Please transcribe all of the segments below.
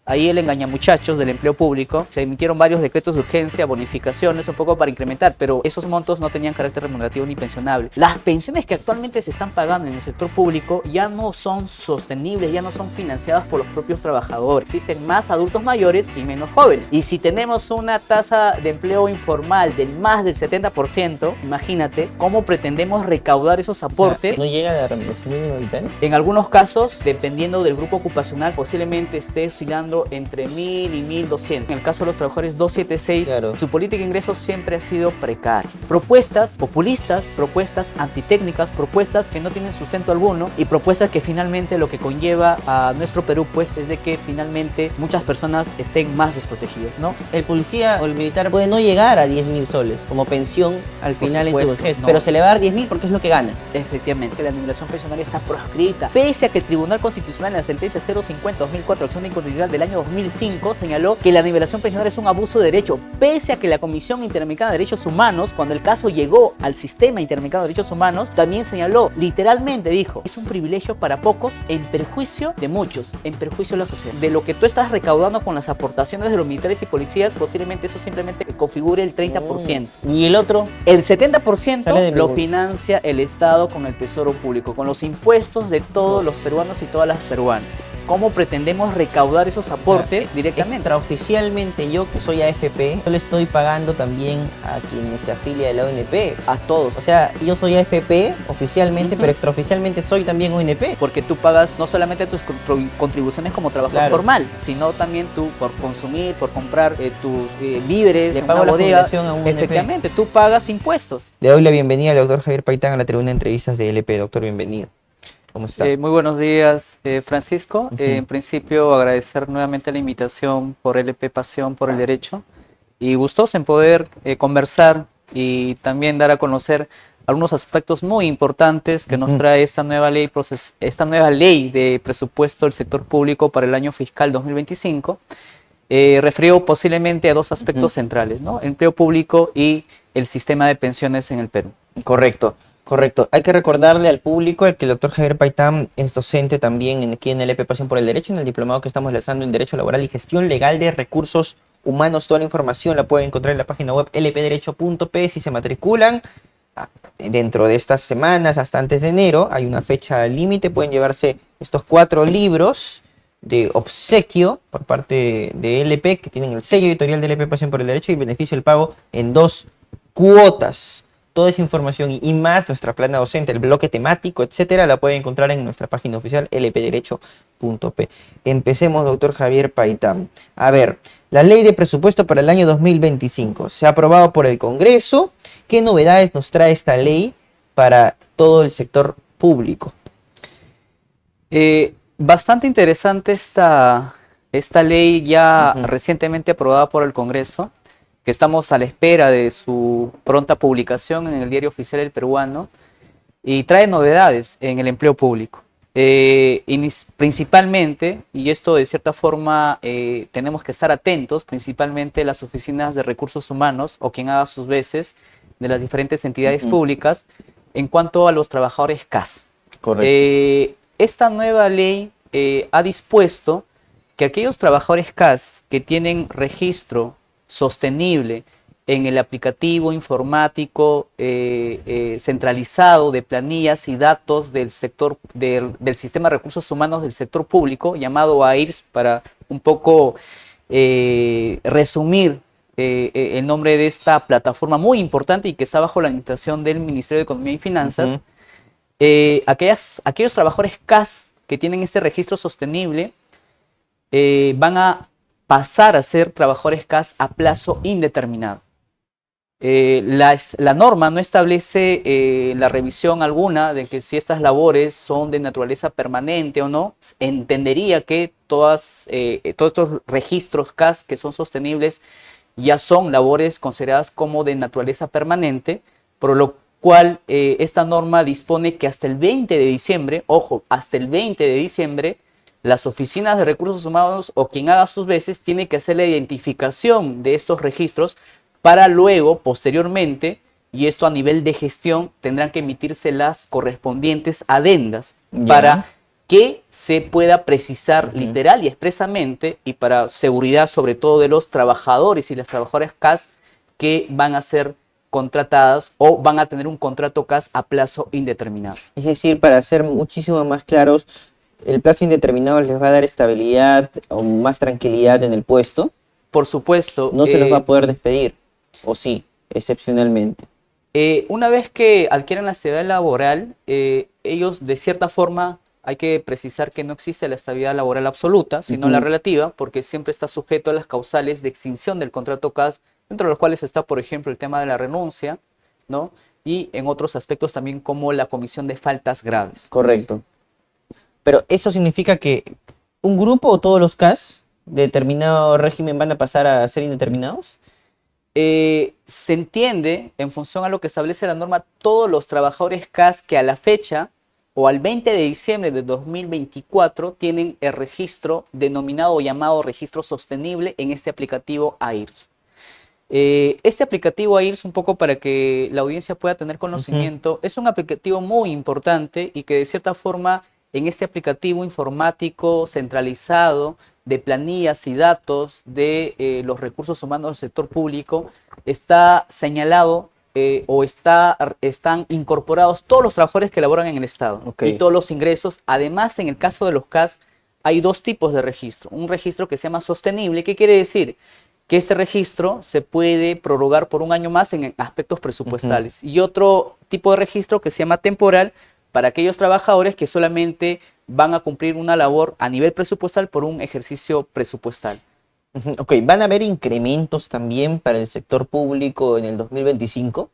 ahí el engañamuchachos del empleo público, se emitieron varios decretos de urgencia, bonificaciones, un poco para incrementar, pero esos montos no tenían carácter remunerativo ni pensionable. Las pensiones que actualmente se están pagando en el sector público ya no son sostenibles, ya no son financiadas por los propios trabajadores. Existen más adultos mayores y menos jóvenes. Y si tenemos una tasa de empleo informal del más del 70%, imagínate cómo pretendemos recaudar esos aportes. O sea, ¿no llega a la remuneración mínima vital? En algunos casos, dependiendo del grupo ocupacional, posiblemente esté oscilando entre 1.000 y 1.200. En el caso de los trabajadores 276, claro, su política de ingresos siempre ha sido precaria. Propuestas populistas, propuestas antitécnicas, propuestas que no tienen sustento alguno y propuestas que finalmente lo que conlleva a nuestro Perú pues es de que finalmente muchas personas estén más desprotegidas, ¿no? El policía o el militar puede no llegar a 10.000 soles como pensión al final en su supuesto, vejez, no. pero se le va a dar 10.000 porque es lo que gana. Efectivamente, la nivelación pensionaria está proscrita, pese a que el Tribunal Constitucional en la sentencia 050-2004, acción de inconstitucionalidad del año 2005, señaló que la nivelación pensionaria es un abuso de derecho, pese a que la Comisión Interamericana de Derechos Humanos, cuando el caso llegó al Sistema Interamericano de Derechos Humanos, también señaló, literalmente dijo, es un privilegio para pocos en perjuicio de muchos, en perjuicio de la sociedad. De lo que tú estás recaudando con las aportaciones de los militares y policías, posiblemente eso simplemente configure el 30%. Y el otro, El 70% Sale de mi lo bolsa. financia el Estado con el Tesoro Público, con los impuestos de todos los peruanos y todas las peruanas. ¿Cómo pretendemos recaudar esos aportes directamente? extraoficialmente yo que soy AFP, yo le estoy pagando también a quienes se afilia de la ONP. A todos. O sea, yo soy AFP oficialmente, pero extraoficialmente soy también ONP. Porque tú pagas no solamente tus contribuciones como trabajador Claro. formal, sino también tú por consumir, por comprar tus víveres Le en pago una la bodega. fundación a un ONP. Efectivamente, tú pagas impuestos. Le doy la bienvenida al doctor Javier Paitán a la tribuna de entrevistas de LP. Doctor, bienvenido. ¿Cómo está? Muy buenos días, Francisco. En principio, agradecer nuevamente la invitación por LP Pasión por el Derecho y gustoso en poder conversar y también dar a conocer algunos aspectos muy importantes que nos trae esta nueva ley de presupuesto del sector público para el año fiscal 2025, referido posiblemente a dos aspectos centrales, ¿no? Empleo público y el sistema de pensiones en el Perú. Correcto, correcto. Hay que recordarle al público que el doctor Javier Paitán es docente también aquí en el EP Pasión por el Derecho, en el diplomado que estamos lanzando en Derecho Laboral y Gestión Legal de Recursos Humanos. Toda la información la pueden encontrar en la página web lpderecho.p. Si se matriculan dentro de estas semanas hasta antes de enero, hay una fecha límite, pueden llevarse estos 4 libros de obsequio por parte de LP, que tienen el sello editorial de LP Pasión por el Derecho y beneficio del pago en 2 cuotas. Toda esa información y más, nuestra plana docente, el bloque temático, etcétera, la pueden encontrar en nuestra página oficial lpderecho.p. Empecemos, doctor Javier Paitán. A ver, la ley de presupuesto para el año 2025 se ha aprobado por el Congreso. ¿Qué novedades nos trae esta ley para todo el sector público? Bastante interesante esta ley ya recientemente aprobada por el Congreso, que estamos a la espera de su pronta publicación en el Diario Oficial del Peruano, y trae novedades en el empleo público. Principalmente, y esto de cierta forma tenemos que estar atentos, principalmente las oficinas de recursos humanos o quien haga sus veces de las diferentes entidades públicas en cuanto a los trabajadores CAS. Correcto. Esta nueva ley ha dispuesto que aquellos trabajadores CAS que tienen registro sostenible en el aplicativo informático centralizado de planillas y datos del sector del sistema de recursos humanos del sector público, llamado AIRS, para un poco resumir el nombre de esta plataforma muy importante y que está bajo la administración del Ministerio de Economía y Finanzas. Aquellos trabajadores CAS que tienen este registro sostenible van a pasar a ser trabajadores CAS a plazo indeterminado. La norma no establece la revisión alguna de que si estas labores son de naturaleza permanente o no. Entendería que todos estos registros CAS que son sostenibles ya son labores consideradas como de naturaleza permanente, por lo cual esta norma dispone que hasta el 20 de diciembre, ojo, hasta el 20 de diciembre, las oficinas de recursos humanos o quien haga sus veces tiene que hacer la identificación de estos registros para luego, posteriormente, y esto a nivel de gestión, tendrán que emitirse las correspondientes adendas para que se pueda precisar literal y expresamente, y para seguridad sobre todo de los trabajadores y las trabajadoras CAS que van a ser contratadas o van a tener un contrato CAS a plazo indeterminado. Es decir, para ser muchísimo más claros, el plazo indeterminado les va a dar estabilidad o más tranquilidad en el puesto. Por supuesto. No se los va a poder despedir, o sí, excepcionalmente. Una vez que adquieren la estabilidad laboral, ellos de cierta forma, hay que precisar que no existe la estabilidad laboral absoluta, sino la relativa, porque siempre está sujeto a las causales de extinción del contrato CAS, dentro de los cuales está, por ejemplo, el tema de la renuncia, ¿no? Y en otros aspectos también como la comisión de faltas graves. Correcto. Pero eso significa que un grupo o todos los CAS de determinado régimen van a pasar a ser indeterminados. Se entiende, en función a lo que establece la norma, todos los trabajadores CAS que a la fecha o al 20 de diciembre de 2024 tienen el registro denominado o llamado registro sostenible en este aplicativo AIRS. Este aplicativo AIRS, un poco para que la audiencia pueda tener conocimiento, es un aplicativo muy importante y que de cierta forma en este aplicativo informático centralizado de planillas y datos de los recursos humanos del sector público está señalado o están incorporados todos los trabajadores que laboran en el Estado y todos los ingresos. Además, en el caso de los CAS hay dos tipos de registro. Un registro que se llama sostenible. ¿Qué quiere decir? Que este registro se puede prorrogar por un año más en aspectos presupuestales. Y otro tipo de registro que se llama temporal para aquellos trabajadores que solamente van a cumplir una labor a nivel presupuestal por un ejercicio presupuestal. Ok, ¿van a haber incrementos también para el sector público en el 2025?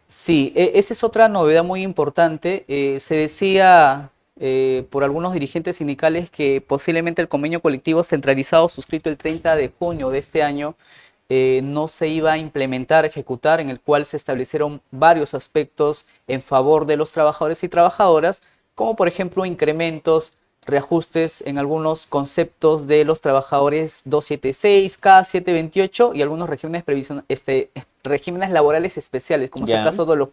Sí, esa es otra novedad muy importante. Se decía por algunos dirigentes sindicales que posiblemente el convenio colectivo centralizado suscrito el 30 de junio de este año no se iba a implementar, ejecutar, en el cual se establecieron varios aspectos en favor de los trabajadores y trabajadoras, como por ejemplo incrementos, reajustes en algunos conceptos de los trabajadores 276, K728 y algunos regímenes laborales especiales, como es el caso de los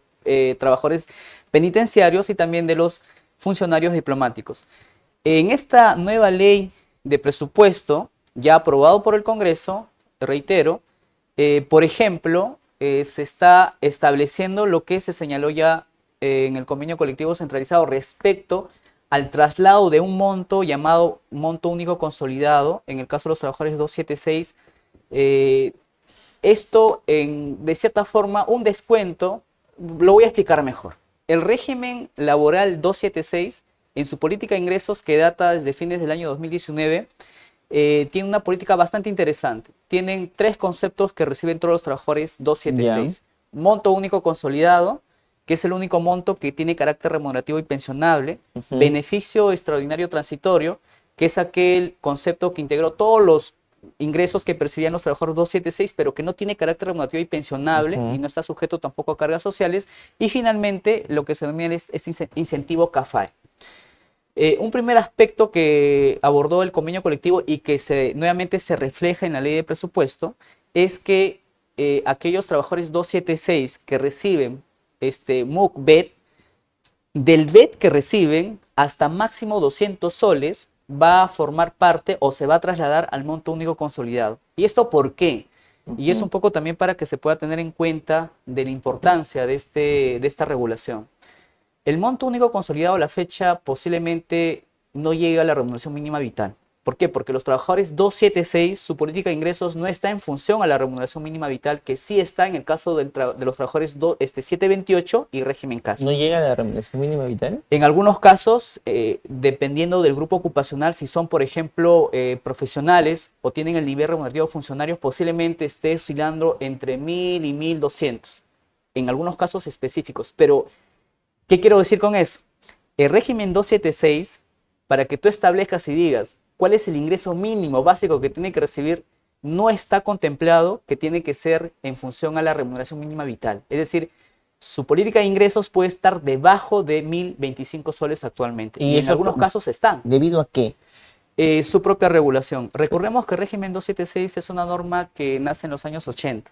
trabajadores penitenciarios y también de los funcionarios diplomáticos. En esta nueva ley de presupuesto, ya aprobado por el Congreso, reitero, por ejemplo, se está estableciendo lo que se señaló ya en el convenio colectivo centralizado respecto al traslado de un monto llamado monto único consolidado, en el caso de los trabajadores 276, esto de cierta forma un descuento, lo voy a explicar mejor. El régimen laboral 276, en su política de ingresos que data desde fines del año 2019, tiene una política bastante interesante. Tienen tres conceptos que reciben todos los trabajadores 276. Monto único consolidado, que es el único monto que tiene carácter remunerativo y pensionable. Beneficio extraordinario transitorio, que es aquel concepto que integró todos los ingresos que percibían los trabajadores 276, pero que no tiene carácter remunerativo y pensionable y no está sujeto tampoco a cargas sociales. Y finalmente, lo que se denomina es incentivo CAFAE. Un primer aspecto que abordó el convenio colectivo y que nuevamente se refleja en la ley de presupuesto es que aquellos trabajadores 276 que reciben MUC-BED, del BED que reciben hasta máximo 200 soles va a formar parte o se va a trasladar al monto único consolidado. ¿Y esto por qué? Y es un poco también para que se pueda tener en cuenta de la importancia de esta regulación. El monto único consolidado a la fecha posiblemente no llega a la remuneración mínima vital. ¿Por qué? Porque los trabajadores 276, su política de ingresos no está en función a la remuneración mínima vital, que sí está en el caso de los trabajadores 728 y régimen CAS. ¿No llega a la remuneración mínima vital? En algunos casos, dependiendo del grupo ocupacional, si son, por ejemplo, profesionales o tienen el nivel remunerativo de funcionarios, posiblemente esté oscilando entre 1.000 y 1.200, en algunos casos específicos. Pero, ¿qué quiero decir con eso? El régimen 276, para que tú establezcas y digas cuál es el ingreso mínimo básico que tiene que recibir, no está contemplado que tiene que ser en función a la remuneración mínima vital. Es decir, su política de ingresos puede estar debajo de 1.025 soles actualmente. Y en algunos casos están. ¿Debido a qué? Su propia regulación. Recordemos que el régimen 276 es una norma que nace en los años 80.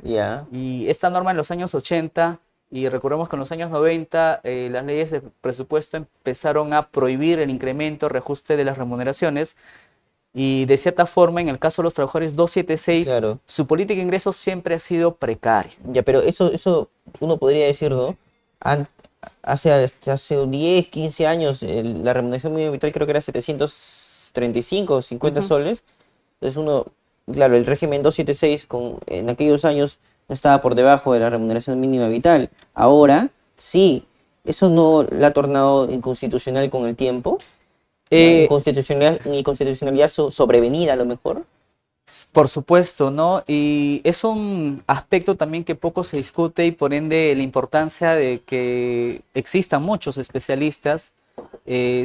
Ya. Y esta norma en los años 80 Y recordemos que en los años 90 las leyes de presupuesto empezaron a prohibir el incremento, reajuste de las remuneraciones. Y de cierta forma, en el caso de los trabajadores 276, Claro. su política de ingresos siempre ha sido precaria. Ya, pero eso uno podría decir, ¿no? An- hace 10, 15 años, la remuneración mínima vital creo que era 735 o 50 Ujú. soles. Entonces claro, el régimen 276 en aquellos años no estaba por debajo de la remuneración mínima vital. Ahora, sí, eso no la ha tornado inconstitucional con el tiempo. ¿No? Eh, Inconstitucionalidad sobrevenida a lo mejor. Por supuesto, ¿no? Y es un aspecto también que poco se discute y por ende la importancia de que existan muchos especialistas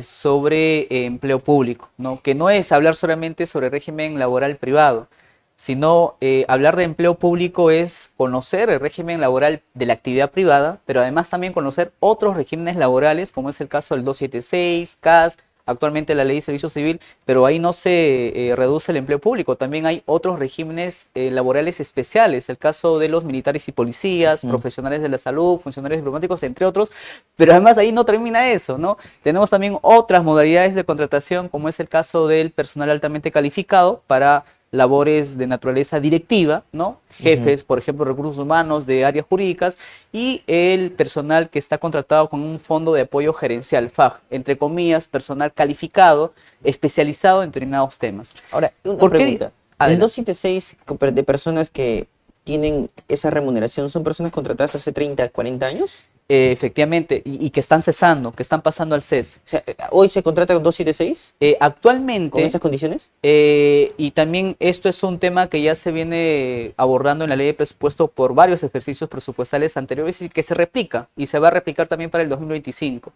sobre empleo público, ¿no? Que no es hablar solamente sobre régimen laboral privado, sino hablar de empleo público es conocer el régimen laboral de la actividad privada, pero además también conocer otros regímenes laborales, como es el caso del 276, CAS, actualmente la ley de servicio civil, pero ahí no se reduce el empleo público, también hay otros regímenes laborales especiales, el caso de los militares y policías, Mm. profesionales de la salud, funcionarios diplomáticos, entre otros, pero además ahí no termina eso, ¿no? Tenemos también otras modalidades de contratación, como es el caso del personal altamente calificado para labores de naturaleza directiva, ¿no? Ujú. Jefes, por ejemplo, recursos humanos de áreas jurídicas y el personal que está contratado con un fondo de apoyo gerencial, FAG, entre comillas, personal calificado, especializado en determinados temas. Ahora, una ¿Por qué? pregunta. El Adelante. 276 de personas que tienen esa remuneración, ¿son personas contratadas hace 30, 40 años? Efectivamente, y que están cesando, que están pasando al cese. O sea, ¿hoy se contrata con 276 con Actualmente, esas condiciones? y también esto es un tema que ya se viene abordando en la ley de presupuesto por varios ejercicios presupuestales anteriores y que se replica y se va a replicar también para el 2025.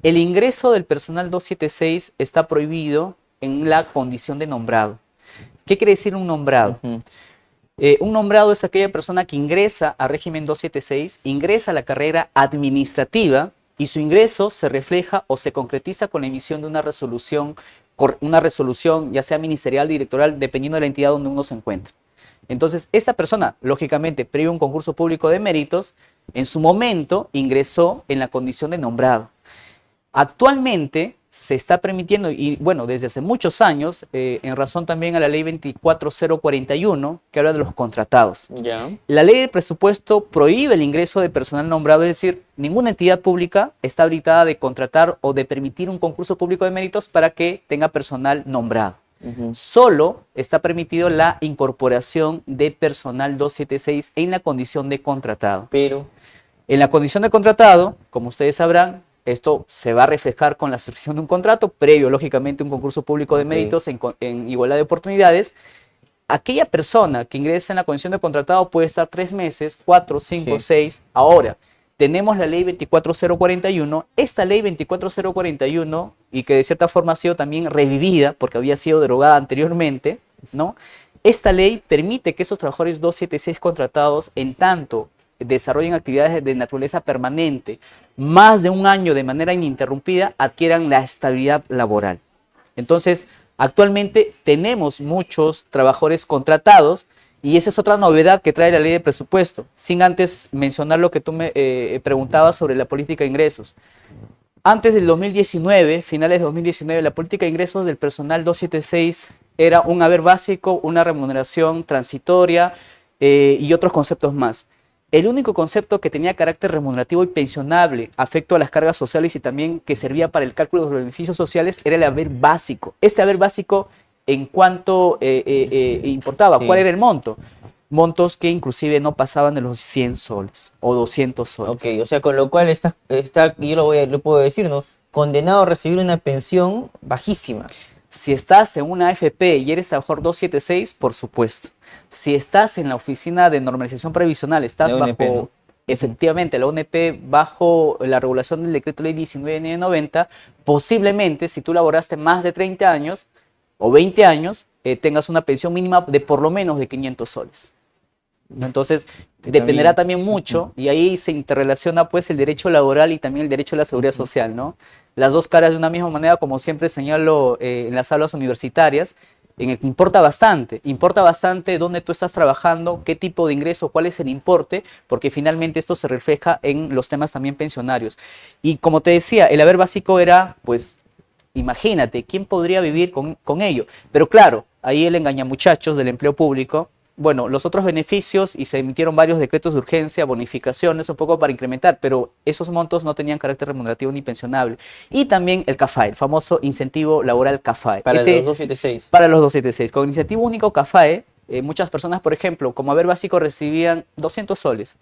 El ingreso del personal 276 está prohibido en la condición de nombrado. ¿Qué quiere decir un nombrado? Ujú. Un nombrado es aquella persona que ingresa a régimen 276, ingresa a la carrera administrativa y su ingreso se refleja o se concretiza con la emisión de una resolución ya sea ministerial, directoral, dependiendo de la entidad donde uno se encuentre. Entonces, esta persona, lógicamente, previo a un concurso público de méritos, en su momento ingresó en la condición de nombrado. Actualmente se está permitiendo, y bueno, desde hace muchos años, en razón también a la ley 24041, que habla de los contratados. Ya. La ley de presupuesto prohíbe el ingreso de personal nombrado, es decir, ninguna entidad pública está habilitada de contratar o de permitir un concurso público de méritos para que tenga personal nombrado. Ujú. Solo está permitido la incorporación de personal 276 en la condición de contratado. Pero, En la condición de contratado, como ustedes sabrán, esto se va a reflejar con la suscripción de un contrato, previo, lógicamente, a un concurso público de ok. méritos en igualdad de oportunidades. Aquella persona que ingresa en la condición de contratado puede estar 3 meses, 4, 5, Sí. 6. Ahora, tenemos la ley 24041. Esta ley 24041, y que de cierta forma ha sido también revivida porque había sido derogada anteriormente, ¿no? Esta ley permite que esos trabajadores 276 contratados, en tanto desarrollen actividades de naturaleza permanente, más de un año de manera ininterrumpida, adquieran la estabilidad laboral. Entonces, actualmente tenemos muchos trabajadores contratados y esa es otra novedad que trae la ley de presupuesto, sin antes mencionar lo que tú me preguntabas sobre la política de ingresos. Antes del 2019, finales de 2019, la política de ingresos del personal 276 era un haber básico, una remuneración transitoria y otros conceptos más. El único concepto que tenía carácter remunerativo y pensionable, afecto a las cargas sociales y también que servía para el cálculo de los beneficios sociales, era el haber básico. Este haber básico, ¿en cuánto importaba? ¿Cuál Sí. era el monto? Montos que inclusive no pasaban de los 100 soles o 200 Ok, soles. o sea, con lo cual yo lo puedo decir, ¿no? Condenado a recibir una pensión bajísima. Si estás en una AFP y eres trabajador 276, por supuesto. Si estás en la oficina de normalización previsional, La estás UNP, ¿no? bajo, efectivamente, la UNP, bajo la regulación del decreto ley 19.990, posiblemente, si tú laboraste más de 30 años o 20 años, tengas una pensión mínima de por lo menos de 500 soles. ¿No? Entonces, Que dependerá también. también mucho, y ahí se interrelaciona pues el derecho laboral y también el derecho a la seguridad social, ¿no? Las dos caras de una misma manera, como siempre señalo en las aulas universitarias, en el que importa bastante dónde tú estás trabajando, qué tipo de ingreso, cuál es el importe, porque finalmente esto se refleja en los temas también pensionarios. Y como te decía, el haber básico era, pues, imagínate, ¿quién podría vivir con ello? Pero claro, ahí el engañamuchachos del empleo público, bueno, los otros beneficios, y se emitieron varios decretos de urgencia, bonificaciones, un poco para incrementar, pero esos montos no tenían carácter remunerativo ni pensionable. Y también el CAFAE, el famoso incentivo laboral CAFAE. Para los 276. Para los 276. Con el incentivo único CAFAE, muchas personas, por ejemplo, como haber básico, recibían 200 soles.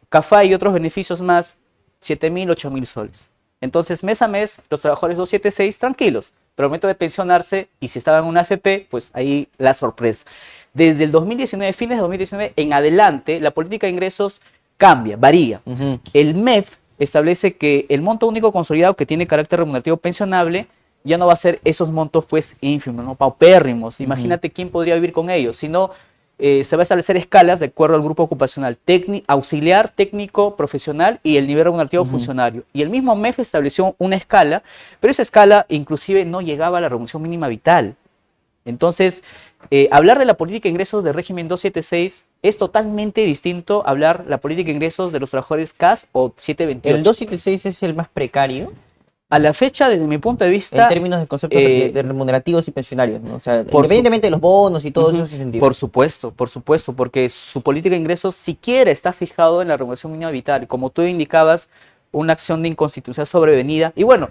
CAFAE y otros beneficios más, 7.000, 8.000 soles. Entonces, mes a mes, los trabajadores 276 tranquilos, pero al momento de pensionarse, y si estaban en una AFP, pues ahí la sorpresa. Desde el 2019, fines de 2019 en adelante, la política de ingresos cambia, varía. El MEF establece que el monto único consolidado que tiene carácter remunerativo pensionable ya no va a ser esos montos pues ínfimos, ¿no? Paupérrimos. Imagínate quién podría vivir con ellos, sino se va a establecer escalas de acuerdo al grupo ocupacional, auxiliar, técnico, profesional y el nivel remunerativo funcionario. Y el mismo MEF estableció una escala, pero esa escala inclusive no llegaba a la remuneración mínima vital. Entonces, hablar de la política de ingresos del régimen 276 es totalmente distinto a hablar de la política de ingresos de los trabajadores CAS o 728. ¿El 276 es el más precario? A la fecha, desde mi punto de vista... En términos de conceptos de remunerativos y pensionarios, ¿no? O sea, independientemente de los bonos y todo eso en ese sentido. Por supuesto, porque su política de ingresos siquiera está fijado en la remuneración mínima vital. Como tú indicabas, una acción de inconstitucionalidad sobrevenida. Y bueno,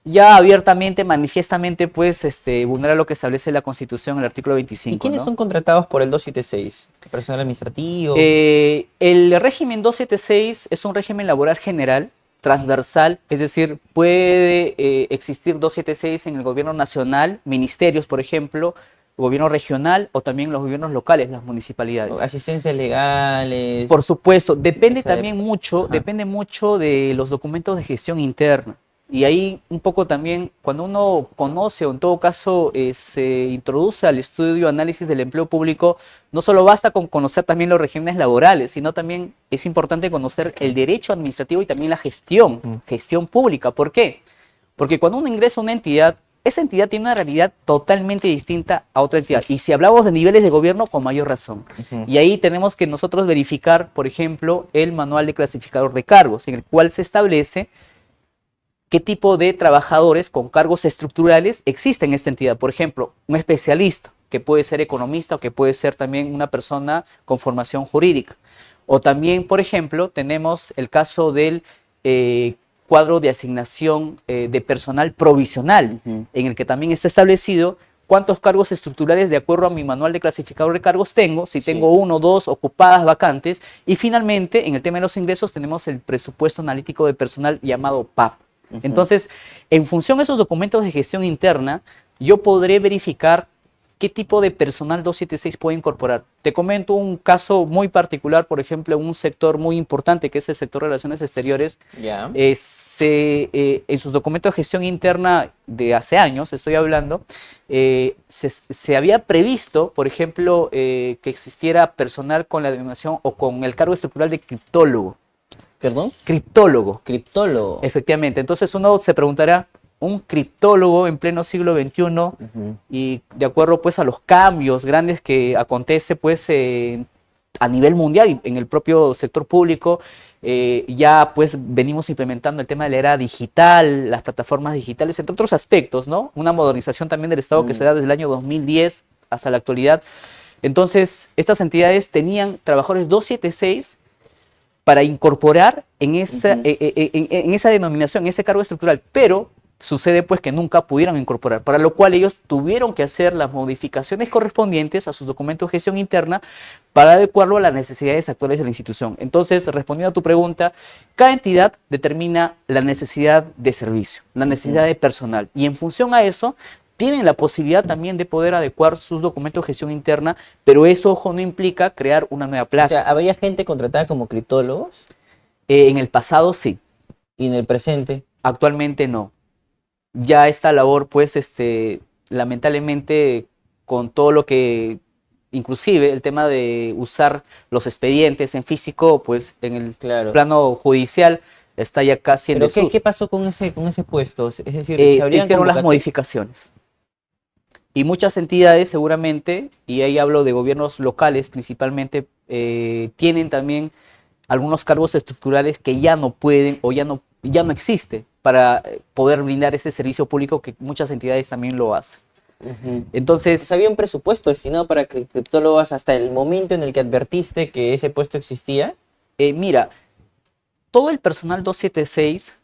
ya abiertamente, manifiestamente, pues, vulnera lo que establece la Constitución, el artículo 25. ¿Y quiénes ¿no? son contratados por el 276? ¿Personal administrativo? El régimen 276 es un régimen laboral general, transversal, es decir, puede existir 276 en el gobierno nacional, ministerios, por ejemplo, gobierno regional o también los gobiernos locales, las municipalidades. Asistencias legales. Por supuesto, depende también mucho, depende mucho de los documentos de gestión interna. Y ahí un poco también, cuando uno conoce o en todo caso se introduce al estudio análisis del empleo público, no solo basta con conocer también los regímenes laborales, sino también es importante conocer el derecho administrativo y también la gestión pública. ¿Por qué? Porque cuando uno ingresa a una entidad, esa entidad tiene una realidad totalmente distinta a otra entidad. Y si hablamos de niveles de gobierno, con mayor razón. Y ahí tenemos que nosotros verificar, por ejemplo, el manual de clasificador de cargos, en el cual se establece qué tipo de trabajadores con cargos estructurales existen en esta entidad. Por ejemplo, un especialista, que puede ser economista o que puede ser también una persona con formación jurídica. O también, por ejemplo, tenemos el caso del cuadro de asignación de personal provisional, en el que también está establecido cuántos cargos estructurales de acuerdo a mi manual de clasificador de cargos tengo, si tengo 1 o 2 ocupadas vacantes. Y finalmente, en el tema de los ingresos, tenemos el presupuesto analítico de personal llamado PAP. Entonces, en función de esos documentos de gestión interna, yo podré verificar qué tipo de personal 276 puede incorporar. Te comento un caso muy particular, por ejemplo, en un sector muy importante que es el sector de relaciones exteriores. En sus documentos de gestión interna de hace años, estoy hablando, se había previsto, por ejemplo, que existiera personal con la denominación o con el cargo estructural de criptólogo. ¿Perdón? Criptólogo. Criptólogo. Efectivamente. Entonces uno se preguntará, un criptólogo en pleno siglo XXI y de acuerdo pues a los cambios grandes que acontece pues a nivel mundial y en el propio sector público, ya pues venimos implementando el tema de la era digital, las plataformas digitales, entre otros aspectos, ¿no? Una modernización también del Estado que se da desde el año 2010 hasta la actualidad. Entonces, estas entidades tenían trabajadores 276 para incorporar en esa, en esa denominación, en ese cargo estructural, pero sucede pues que nunca pudieron incorporar, para lo cual ellos tuvieron que hacer las modificaciones correspondientes a sus documentos de gestión interna para adecuarlo a las necesidades actuales de la institución. Entonces, respondiendo a tu pregunta, cada entidad determina la necesidad de servicio, la necesidad de personal, y en función a eso, tienen la posibilidad también de poder adecuar sus documentos de gestión interna, pero eso, ojo, no implica crear una nueva plaza. O sea, ¿habría gente contratada como criptólogos? En el pasado sí. ¿Y en el presente? Actualmente no. Ya esta labor, pues, lamentablemente, con todo lo que, inclusive el tema de usar los expedientes en físico, pues, en el plano judicial, está ya casi en desuso. ¿Qué pasó con ese puesto? Es decir, hicieron las modificaciones. Y muchas entidades seguramente, y ahí hablo de gobiernos locales principalmente, tienen también algunos cargos estructurales que ya no pueden o ya no existe para poder brindar ese servicio público que muchas entidades también lo hacen. Ujú. O sea, Entonces, había un presupuesto destinado para criptólogos hasta el momento en el que advertiste que ese puesto existía. mira, todo el personal 276,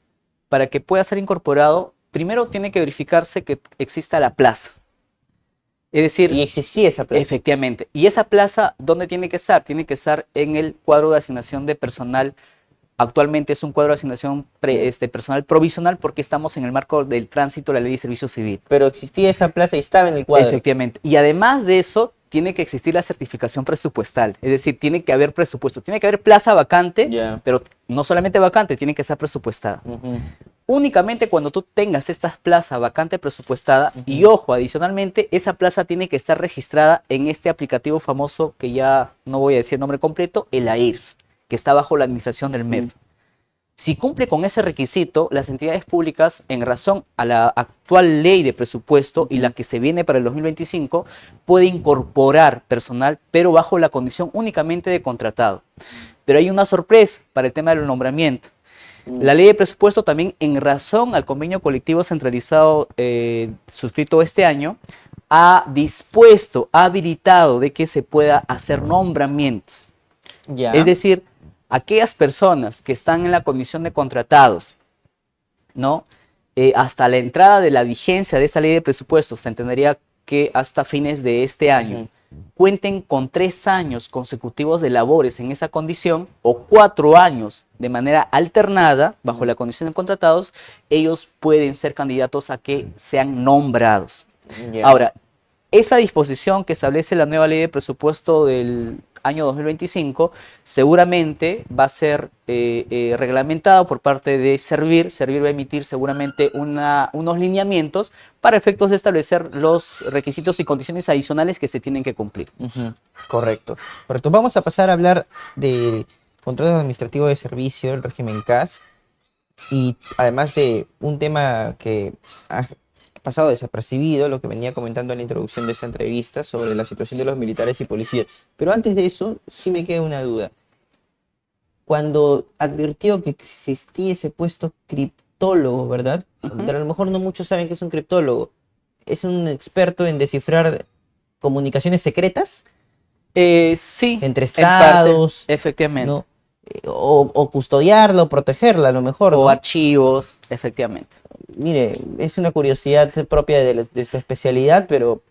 para que pueda ser incorporado, primero tiene que verificarse que exista la plaza. Es decir, Y existía esa plaza. efectivamente. ¿Y esa plaza dónde tiene que estar? Tiene que estar en el cuadro de asignación de personal. Actualmente es un cuadro de asignación personal provisional porque estamos en el marco del tránsito de la Ley de Servicio Civil. Pero existía esa plaza y estaba en el cuadro. Efectivamente. Y además de eso, tiene que existir la certificación presupuestal. Es decir, tiene que haber presupuesto. Tiene que haber plaza vacante, Ya. pero no solamente vacante, tiene que estar presupuestada. Ujú. Únicamente cuando tú tengas esta plaza vacante presupuestada, y ojo, adicionalmente, esa plaza tiene que estar registrada en este aplicativo famoso que ya no voy a decir el nombre completo, el AIRS, que está bajo la administración del MEF. Si cumple con ese requisito, las entidades públicas, en razón a la actual ley de presupuesto y la que se viene para el 2025, puede incorporar personal, pero bajo la condición únicamente de contratado. Pero hay una sorpresa para el tema del nombramiento. La ley de presupuesto también, en razón al convenio colectivo centralizado suscrito este año, ha dispuesto, ha habilitado de que se pueda hacer nombramientos. Ya. Es decir, aquellas personas que están en la condición de contratados, ¿no? Hasta la entrada de la vigencia de esa ley de presupuestos, se entendería que hasta fines de este año, cuenten con 3 años consecutivos de labores en esa condición o 4 años de manera alternada bajo la condición de contratados, ellos pueden ser candidatos a que sean nombrados. Ya. Ahora, esa disposición que establece la nueva ley de presupuesto del año 2025 seguramente va a ser reglamentado por parte de Servir. Servir va a emitir seguramente unos lineamientos para efectos de establecer los requisitos y condiciones adicionales que se tienen que cumplir. Ujú. Correcto. Correcto. Vamos a pasar a hablar del contrato administrativo de servicio, el régimen CAS, y además de un tema que ha pasado desapercibido, lo que venía comentando en la introducción de esta entrevista sobre la situación de los militares y policías. Pero antes de eso, sí me queda una duda. Cuando advirtió que existía ese puesto criptólogo, ¿verdad? Pero a lo mejor no muchos saben que es un criptólogo. Es un experto en descifrar comunicaciones secretas Sí, entre en parte, estados, efectivamente. ¿no? O custodiarla o protegerla, a lo mejor, O ¿no? archivos, efectivamente. Mire, es una curiosidad propia de su especialidad, pero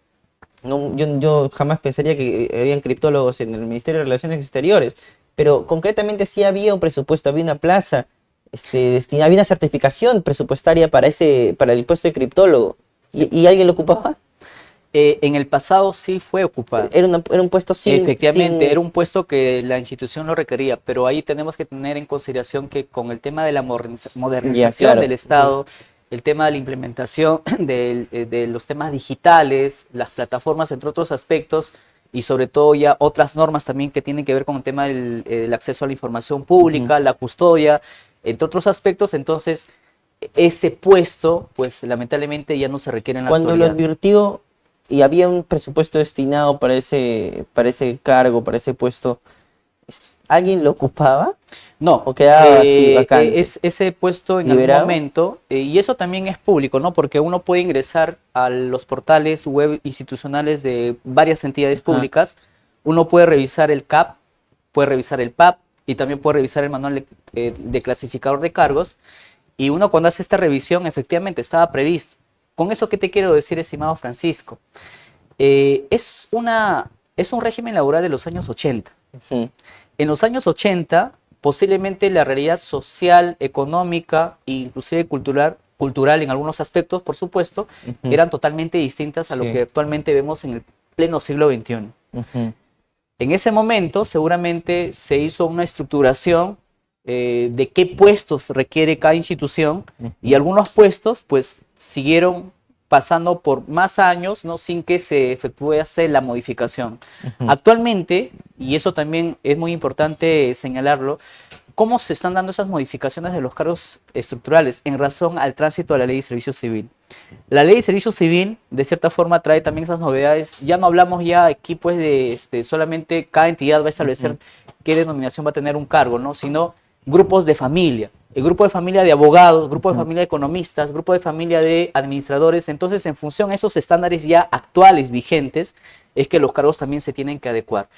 no, yo jamás pensaría que habían criptólogos en el Ministerio de Relaciones Exteriores. Pero concretamente sí había un presupuesto, había una plaza, había una certificación presupuestaria para el puesto de criptólogo. ¿Y alguien lo ocupaba? En el pasado sí fue ocupado. Era un puesto Efectivamente, era un puesto que la institución lo requería, pero ahí tenemos que tener en consideración que con el tema de la modernización claro. del Estado, el tema de la implementación de los temas digitales, las plataformas, entre otros aspectos, y sobre todo ya otras normas también que tienen que ver con el tema del acceso a la información pública, la custodia, entre otros aspectos, entonces ese puesto, pues lamentablemente ya no se requiere en la Cuando lo actualidad. advirtió y había un presupuesto destinado para ese cargo, para ese puesto, ¿alguien lo ocupaba? No, ¿O quedaba así vacante? es ese puesto en ¿Liberado? algún momento, y eso también es público, ¿no? Porque uno puede ingresar a los portales web institucionales de varias entidades públicas, uno puede revisar el CAP, puede revisar el PAP y también puede revisar el manual de clasificador de cargos, y uno cuando hace esta revisión efectivamente estaba previsto. ¿Con eso qué te quiero decir, estimado Francisco? Es un régimen laboral de los años 80. Ujú. En los años 80, posiblemente la realidad social, económica e inclusive cultural en algunos aspectos, por supuesto, eran totalmente distintas a lo Sí. que actualmente vemos en el pleno siglo XXI. Ujú. En ese momento seguramente se hizo una estructuración de qué puestos requiere cada institución y algunos puestos pues siguieron pasando por más años, ¿no? Sin que se efectuase la modificación. Actualmente, y eso también es muy importante señalarlo, ¿Cómo se están dando esas modificaciones de los cargos estructurales? En razón al tránsito de la ley de servicio civil. La ley de servicio civil, de cierta forma, trae también esas novedades. Ya no hablamos ya aquí, pues, de solamente cada entidad va a establecer qué denominación va a tener un cargo, ¿no? Sino grupos de familia. El grupo de familia de abogados, grupo de familia de economistas, grupo de familia de administradores. Entonces, en función a esos estándares ya actuales, vigentes, es que los cargos también se tienen que adecuar.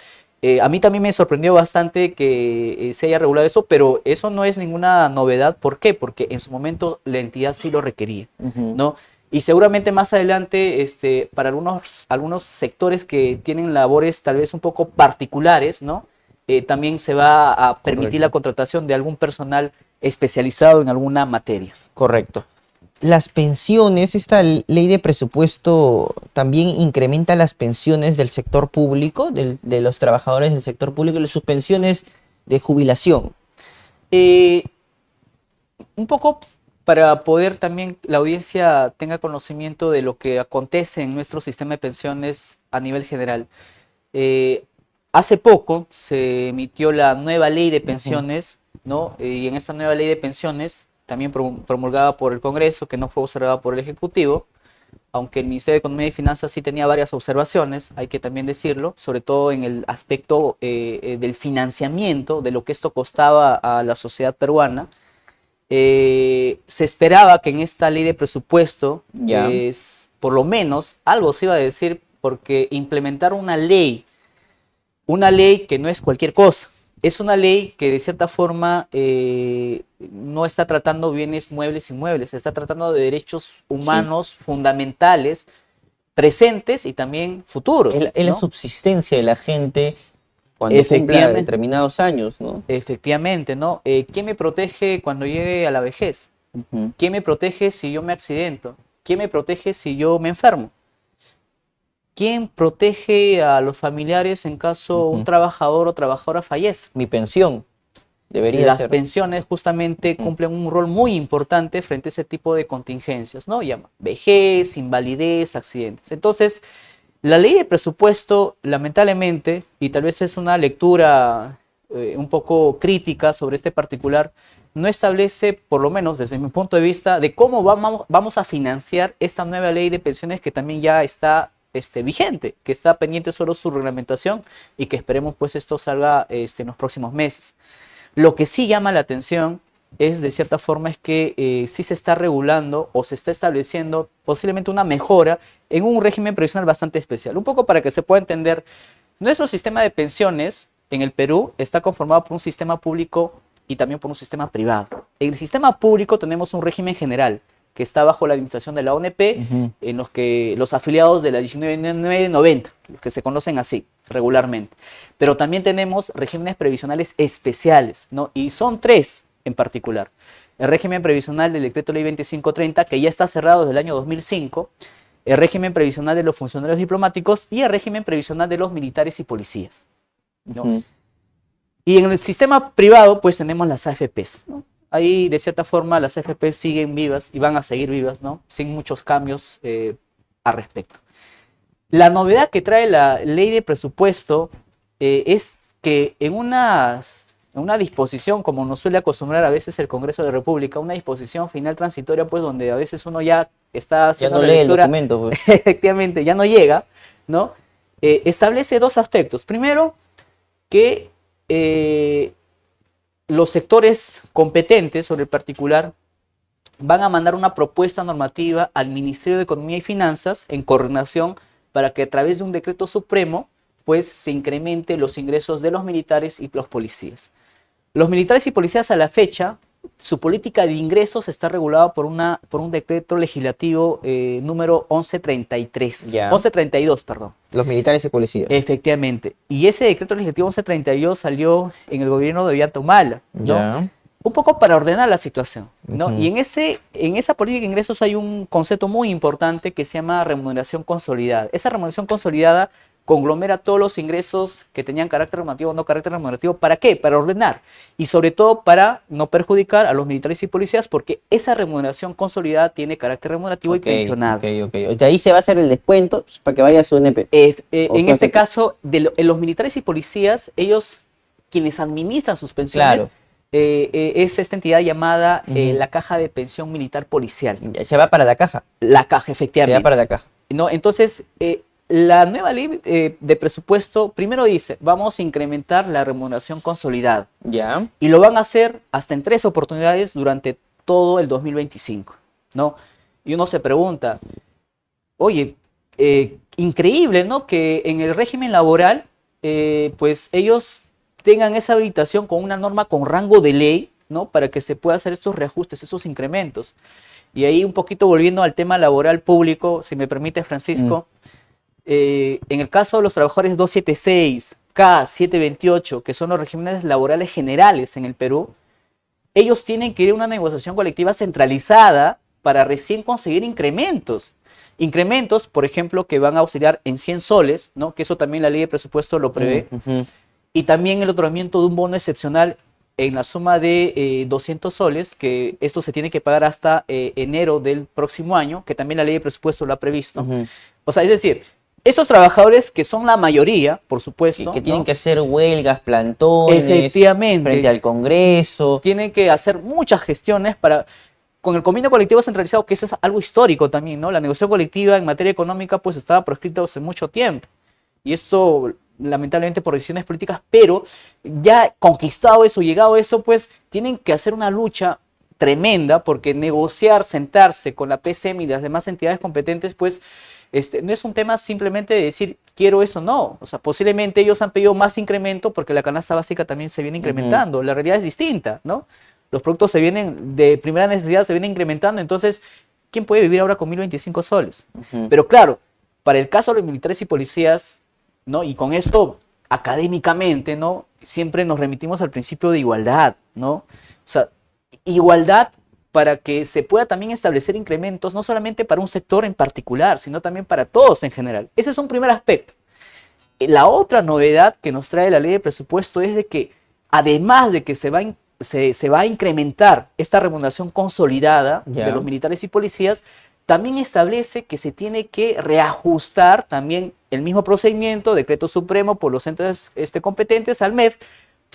A mí también me sorprendió bastante que se haya regulado eso, pero eso no es ninguna novedad. ¿Por qué? Porque en su momento la entidad sí lo requería, ¿no? Y seguramente más adelante, para algunos sectores que tienen labores tal vez un poco particulares, ¿no? También se va a permitir la contratación de algún personal especializado en alguna materia. Correcto. Las pensiones, esta ley de presupuesto también incrementa las pensiones del sector público, de los trabajadores del sector público, sus pensiones de jubilación. Un poco para poder también la audiencia tenga conocimiento de lo que acontece en nuestro sistema de pensiones a nivel general. Hace poco se emitió la nueva ley de pensiones, ¿no? Y en esta nueva ley de pensiones, también promulgada por el Congreso, que no fue observada por el Ejecutivo, aunque el Ministerio de Economía y Finanzas sí tenía varias observaciones, hay que también decirlo, sobre todo en el aspecto del financiamiento, de lo que esto costaba a la sociedad peruana. Se esperaba que en esta ley de presupuesto, por lo menos, algo se iba a decir, porque implementar una ley que no es cualquier cosa. Es una ley que de cierta forma no está tratando bienes muebles e inmuebles, está tratando de derechos humanos fundamentales, presentes y también futuros. Es la subsistencia de la gente cuando cumpla determinados años, ¿no? Efectivamente, ¿no? ¿Quién me protege cuando llegue a la vejez? ¿Quién me protege si yo me accidento? ¿Quién me protege si yo me enfermo? ¿Quién protege a los familiares en caso un trabajador o trabajadora fallece? Mi pensión debería Las ser. pensiones justamente cumplen un rol muy importante frente a ese tipo de contingencias, ¿no? Llama vejez, invalidez, accidentes. Entonces, la ley de presupuesto, lamentablemente, y tal vez es una lectura un poco crítica sobre este particular, no establece, por lo menos desde mi punto de vista, de cómo vamos a financiar esta nueva ley de pensiones que también ya está vigente, que está pendiente solo su reglamentación y que esperemos pues esto salga en los próximos meses. Lo que sí llama la atención es, de cierta forma, es que sí se está regulando o se está estableciendo posiblemente una mejora en un régimen previsional bastante especial. Un poco para que se pueda entender, nuestro sistema de pensiones en el Perú está conformado por un sistema público y también por un sistema privado. En el sistema público tenemos un régimen general que está bajo la administración de la ONP, en los que los afiliados de la 1990, los que se conocen así regularmente. Pero también tenemos regímenes previsionales especiales, ¿no? Y son tres en particular. El régimen previsional del Decreto Ley 2530, que ya está cerrado desde el año 2005, el régimen previsional de los funcionarios diplomáticos y el régimen previsional de los militares y policías, ¿no? Y en el sistema privado, pues tenemos las AFPs, ¿no? Ahí, de cierta forma, las AFP siguen vivas y van a seguir vivas, ¿no? Sin muchos cambios al respecto. La novedad que trae la ley de presupuesto es que en una disposición, como nos suele acostumbrar a veces el Congreso de la República, una disposición final transitoria, pues donde a veces uno ya está haciendo ya no la lee lectura, el documento, pues. efectivamente, ya no llega, ¿no? Establece dos aspectos. Primero, que los sectores competentes sobre el particular van a mandar una propuesta normativa al Ministerio de Economía y Finanzas en coordinación para que a través de un decreto supremo pues se incremente los ingresos de los militares y los policías. Los militares y policías a la fecha, su política de ingresos está regulada por un decreto legislativo número 1133, 1132, perdón. Los militares y policías. Efectivamente. Y ese decreto legislativo 1132 salió en el gobierno de Ollanta Humala, ¿no? Un poco para ordenar la situación, ¿no? Y en esa política de ingresos hay un concepto muy importante que se llama remuneración consolidada. Esa remuneración consolidada conglomera todos los ingresos que tenían carácter normativo o no carácter remunerativo. ¿Para qué? Para ordenar. Y sobre todo para no perjudicar a los militares y policías, porque esa remuneración consolidada tiene carácter remunerativo y pensionable. De ahí se va a hacer el descuento para que vaya a su NP. En este caso, los militares y policías, ellos, quienes administran sus pensiones, es esta entidad llamada la Caja de Pensión Militar Policial. Se va para la caja. La caja, Se efectivamente. va para la caja. ¿No? Entonces, la nueva ley de presupuesto primero dice, vamos a incrementar la remuneración consolidada. Ya. Y lo van a hacer hasta en 3 oportunidades durante todo el 2025, ¿no? Y uno se pregunta, oye, increíble, ¿no? Que en el régimen laboral, pues ellos tengan esa habilitación con una norma con rango de ley, ¿no? Para que se pueda hacer estos reajustes, esos incrementos. Y ahí un poquito volviendo al tema laboral público, si me permite, Francisco, en el caso de los trabajadores 276, K, 728, que son los regímenes laborales generales en el Perú, ellos tienen que ir a una negociación colectiva centralizada para recién conseguir incrementos. Incrementos, por ejemplo, que van a oscilar en 100 soles, ¿no? Que eso también la ley de presupuesto lo prevé. Y también el otorgamiento de un bono excepcional en la suma de 200 soles, que esto se tiene que pagar hasta enero del próximo año, que también la ley de presupuesto lo ha previsto. O sea, es decir, estos trabajadores que son la mayoría, por supuesto, que tienen ¿no? que hacer huelgas, plantones, Efectivamente, frente al Congreso. tienen que hacer muchas gestiones para, con el convenio colectivo centralizado, que eso es algo histórico también, ¿no? La negociación colectiva en materia económica pues estaba proscrita hace mucho tiempo. Y esto, lamentablemente, por decisiones políticas, pero ya conquistado eso, llegado a eso, pues tienen que hacer una lucha tremenda, porque negociar, sentarse con la PCM y las demás entidades competentes, pues no es un tema simplemente de decir quiero eso, no. O sea, posiblemente ellos han pedido más incremento porque la canasta básica también se viene incrementando. La realidad es distinta, ¿no? Los productos se vienen de primera necesidad, se vienen incrementando. Entonces, ¿quién puede vivir ahora con 1.025 soles? Pero claro, para el caso de los militares y policías, ¿no? Y con esto, académicamente, ¿no? Siempre nos remitimos al principio de igualdad, ¿no? O sea, igualdad para que se pueda también establecer incrementos, no solamente para un sector en particular, sino también para todos en general. Ese es un primer aspecto. La otra novedad que nos trae la ley de presupuesto es de que, además de que se va a incrementar esta remuneración consolidada de los militares y policías, también establece que se tiene que reajustar también el mismo procedimiento, decreto supremo por los entes competentes al MEF,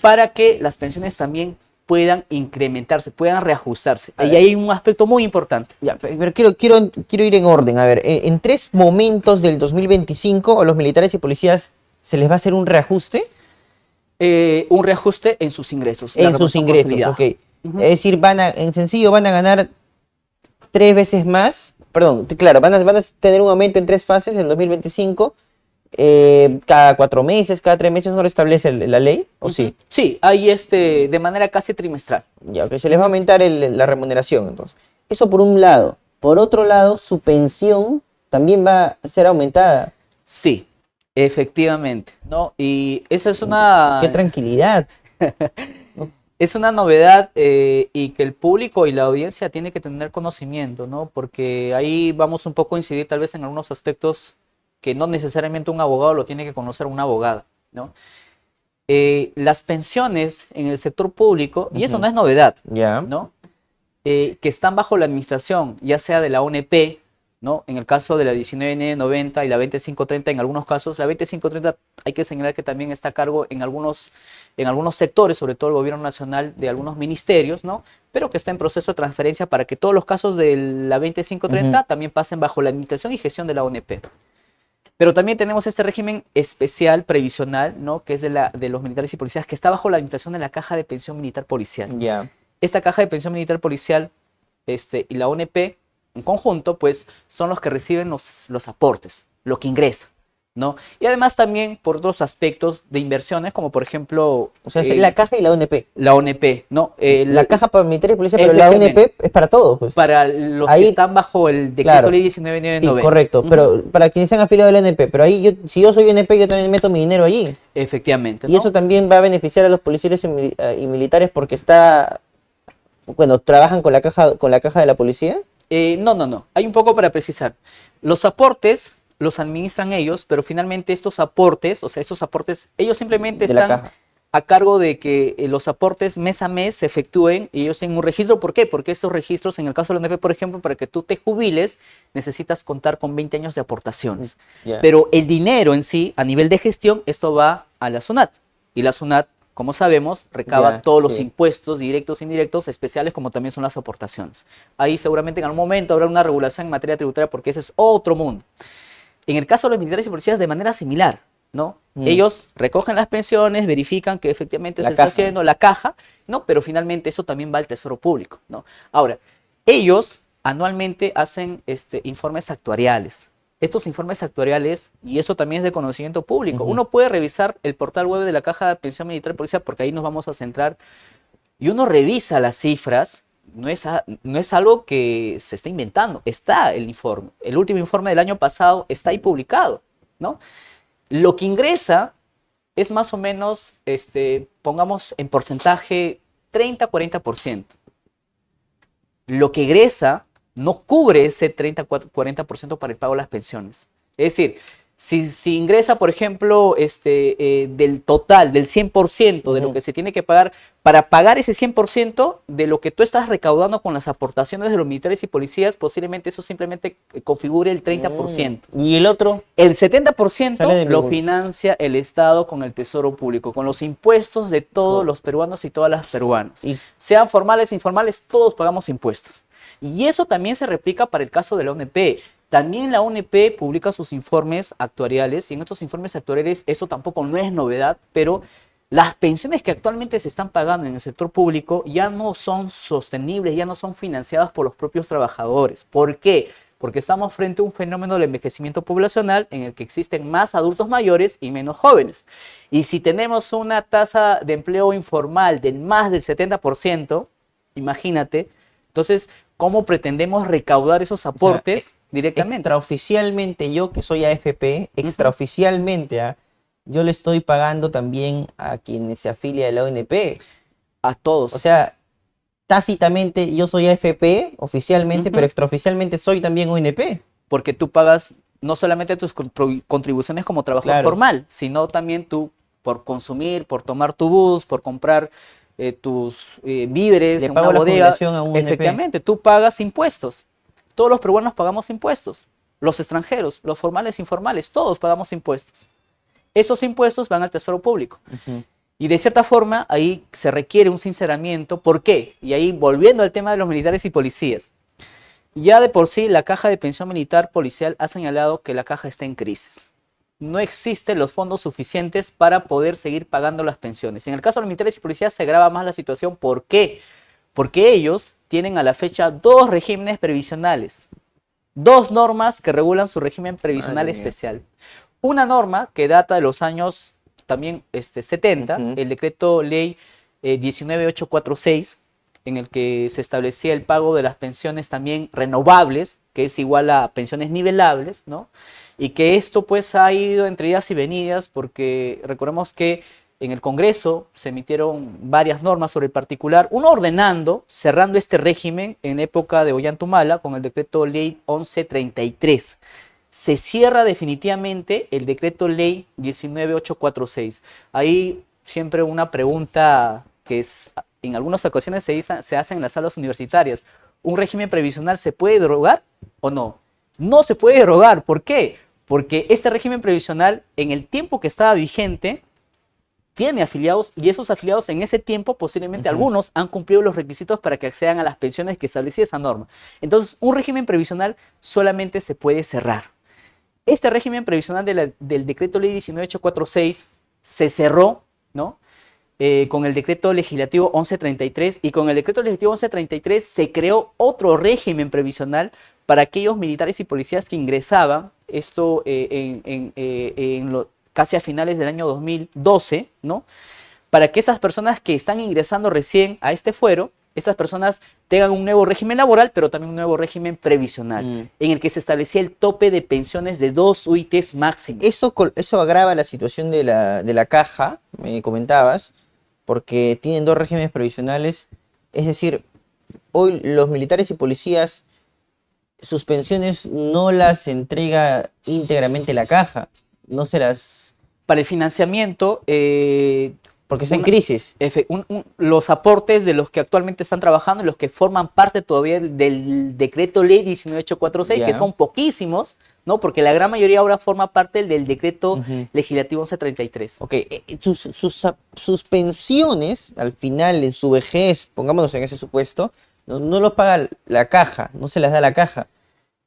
para que las pensiones también puedan incrementarse, puedan reajustarse. Y ahí hay un aspecto muy importante. Ya, pero quiero ir en orden. A ver, en 3 momentos del 2025 a los militares y policías se les va a hacer un reajuste. Un reajuste en sus ingresos. En sus ingresos, ok. Es decir, en sencillo van a ganar 3 veces más. Perdón, claro, van a tener un aumento en 3 fases en 2025. Cada 4 meses, cada 3 meses no lo establece la ley, ¿o sí? Sí, hay de manera casi trimestral. Ya, que se les va a aumentar la remuneración, entonces. Eso por un lado. Por otro lado, su pensión también va a ser aumentada. Sí, efectivamente, ¿no? Y esa es una... ¡Qué tranquilidad! Es una novedad y que el público y la audiencia tiene que tener conocimiento, ¿no? Porque ahí vamos un poco a incidir tal vez en algunos aspectos que no necesariamente un abogado lo tiene que conocer una abogada, ¿no? Las pensiones en el sector público, y eso no es novedad, ¿no? Que están bajo la administración, ya sea de la ONP, ¿no? En el caso de la 19N90 y la 2530, en algunos casos, la 2530 hay que señalar que también está a cargo en algunos sectores, sobre todo el gobierno nacional, de algunos ministerios, ¿no? Pero que está en proceso de transferencia para que todos los casos de la 2530 también pasen bajo la administración y gestión de la ONP. Pero también tenemos este régimen especial previsional, ¿no? Que es de los militares y policías, que está bajo la administración de la Caja de Pensión Militar Policial. Esta Caja de Pensión Militar Policial y la ONP, en conjunto, pues son los que reciben los aportes, lo que ingresa, ¿no? Y además también por otros aspectos de inversiones, como por ejemplo... O sea, es la caja y la ONP. La ONP, ¿no? La caja para militares y policías, pero la ONP es para todos, pues. Para los que están bajo el decreto ley 1990. Sí, correcto, pero para quienes sean afiliados de la ONP, pero ahí si yo soy ONP, yo también meto mi dinero allí. Efectivamente, ¿no? Y eso también va a beneficiar a los policías y militares porque trabajan con la caja de la policía. No. Hay un poco para precisar. Los aportes los administran ellos, pero finalmente estos aportes, ellos simplemente están a cargo de que los aportes mes a mes se efectúen y ellos tienen un registro. ¿Por qué? Porque esos registros, en el caso de la ONP, por ejemplo, para que tú te jubiles, necesitas contar con 20 años de aportaciones. Pero el dinero en sí, a nivel de gestión, esto va a la SUNAT. Y la SUNAT como sabemos, recaba Ya, todos los sí. impuestos directos e indirectos, especiales como también son las aportaciones. Ahí seguramente en algún momento habrá una regulación en materia tributaria porque ese es otro mundo. En el caso de los militares y policías de manera similar, ¿no? Ellos recogen las pensiones, verifican que efectivamente La se está caja. haciendo la caja, ¿no? Pero finalmente eso también va al Tesoro Público, ¿no? Ahora, ellos anualmente hacen informes actuariales. Estos informes actuariales, y eso también es de conocimiento público, Ujú. uno puede revisar el portal web de la Caja de Pensión Militar y Policía porque ahí nos vamos a centrar y uno revisa las cifras, no es algo que se está inventando, está el informe. El último informe del año pasado está ahí publicado, ¿no? Lo que ingresa es más o menos, pongamos en porcentaje 30-40%. Lo que egresa no cubre ese 30-40% para el pago de las pensiones. Es decir, si ingresa, por ejemplo, del total, del 100% de lo que se tiene que pagar, para pagar ese 100% de lo que tú estás recaudando con las aportaciones de los militares y policías, posiblemente eso simplemente configure el 30%. ¿Y el otro? El Sale 70% de mi lo bolsa. financia el Estado con el Tesoro Público, con los impuestos de todos los peruanos y todas las peruanas. Y Sean formales, informales, todos pagamos impuestos. Y eso también se replica para el caso de la ONP. También la ONP publica sus informes actuariales y en estos informes actuariales eso tampoco no es novedad, pero las pensiones que actualmente se están pagando en el sector público ya no son sostenibles, ya no son financiadas por los propios trabajadores. ¿Por qué? Porque estamos frente a un fenómeno del envejecimiento poblacional en el que existen más adultos mayores y menos jóvenes. Y si tenemos una tasa de empleo informal de más del 70%, imagínate, entonces, ¿cómo pretendemos recaudar esos aportes directamente? extraoficialmente, yo que soy AFP, extraoficialmente, yo le estoy pagando también a quienes se afilia a la ONP. A todos. O sea, tácitamente yo soy AFP oficialmente, pero extraoficialmente soy también ONP. Porque tú pagas no solamente tus contribuciones como trabajador Claro. formal, sino también tú por consumir, por tomar tu bus, por comprar tus víveres Le en pago una la bodega. jubilación a un ONP. Efectivamente, tú pagas impuestos. Todos los peruanos pagamos impuestos. Los extranjeros, los formales, informales, todos pagamos impuestos. Esos impuestos van al Tesoro Público. Y de cierta forma, ahí se requiere un sinceramiento. ¿Por qué? Y ahí, volviendo al tema de los militares y policías. Ya de por sí, la Caja de Pensión Militar Policial ha señalado que la caja está en crisis. No existen los fondos suficientes para poder seguir pagando las pensiones. En el caso de los militares y policías se agrava más la situación. ¿Por qué? Porque ellos tienen a la fecha dos regímenes previsionales. Dos normas que regulan su régimen previsional Madre mía. especial. Una norma que data de los años también 70, el decreto ley 19846, en el que se establecía el pago de las pensiones también renovables, que es igual a pensiones nivelables, ¿no? Y que esto pues ha ido entre idas y venidas porque recordemos que en el Congreso se emitieron varias normas sobre el particular, uno ordenando, cerrando este régimen en época de Ollantumala con el decreto ley 1133. Se cierra definitivamente el decreto ley 19846. Ahí siempre una pregunta que es, en algunas ocasiones se hace en las salas universitarias. ¿Un régimen previsional se puede derogar o no? No se puede derogar. ¿Por qué? Porque este régimen previsional, en el tiempo que estaba vigente, tiene afiliados y esos afiliados en ese tiempo posiblemente algunos han cumplido los requisitos para que accedan a las pensiones que establecía esa norma. Entonces, un régimen previsional solamente se puede cerrar. Este régimen previsional del decreto ley 19846 se cerró, ¿no? Con el decreto legislativo 1133 y con el decreto legislativo 1133 se creó otro régimen previsional para aquellos militares y policías que ingresaban, esto casi a finales del año 2012, ¿no? Para que esas personas que están ingresando recién a este fuero, esas personas tengan un nuevo régimen laboral, pero también un nuevo régimen previsional, en el que se establecía el tope de pensiones de 2 UITs máximos. Eso agrava la situación de la caja, me comentabas, porque tienen dos regímenes previsionales. Es decir, hoy los militares y policías, sus pensiones no las entrega íntegramente la caja, no se las... Para el financiamiento, Porque está en crisis. Los aportes de los que actualmente están trabajando y los que forman parte todavía del decreto ley 19846, que son poquísimos, ¿no? Porque la gran mayoría ahora forma parte del decreto legislativo 1133. Ok, sus pensiones, al final, en su vejez, pongámonos en ese supuesto, no lo paga la caja, no se las da la caja.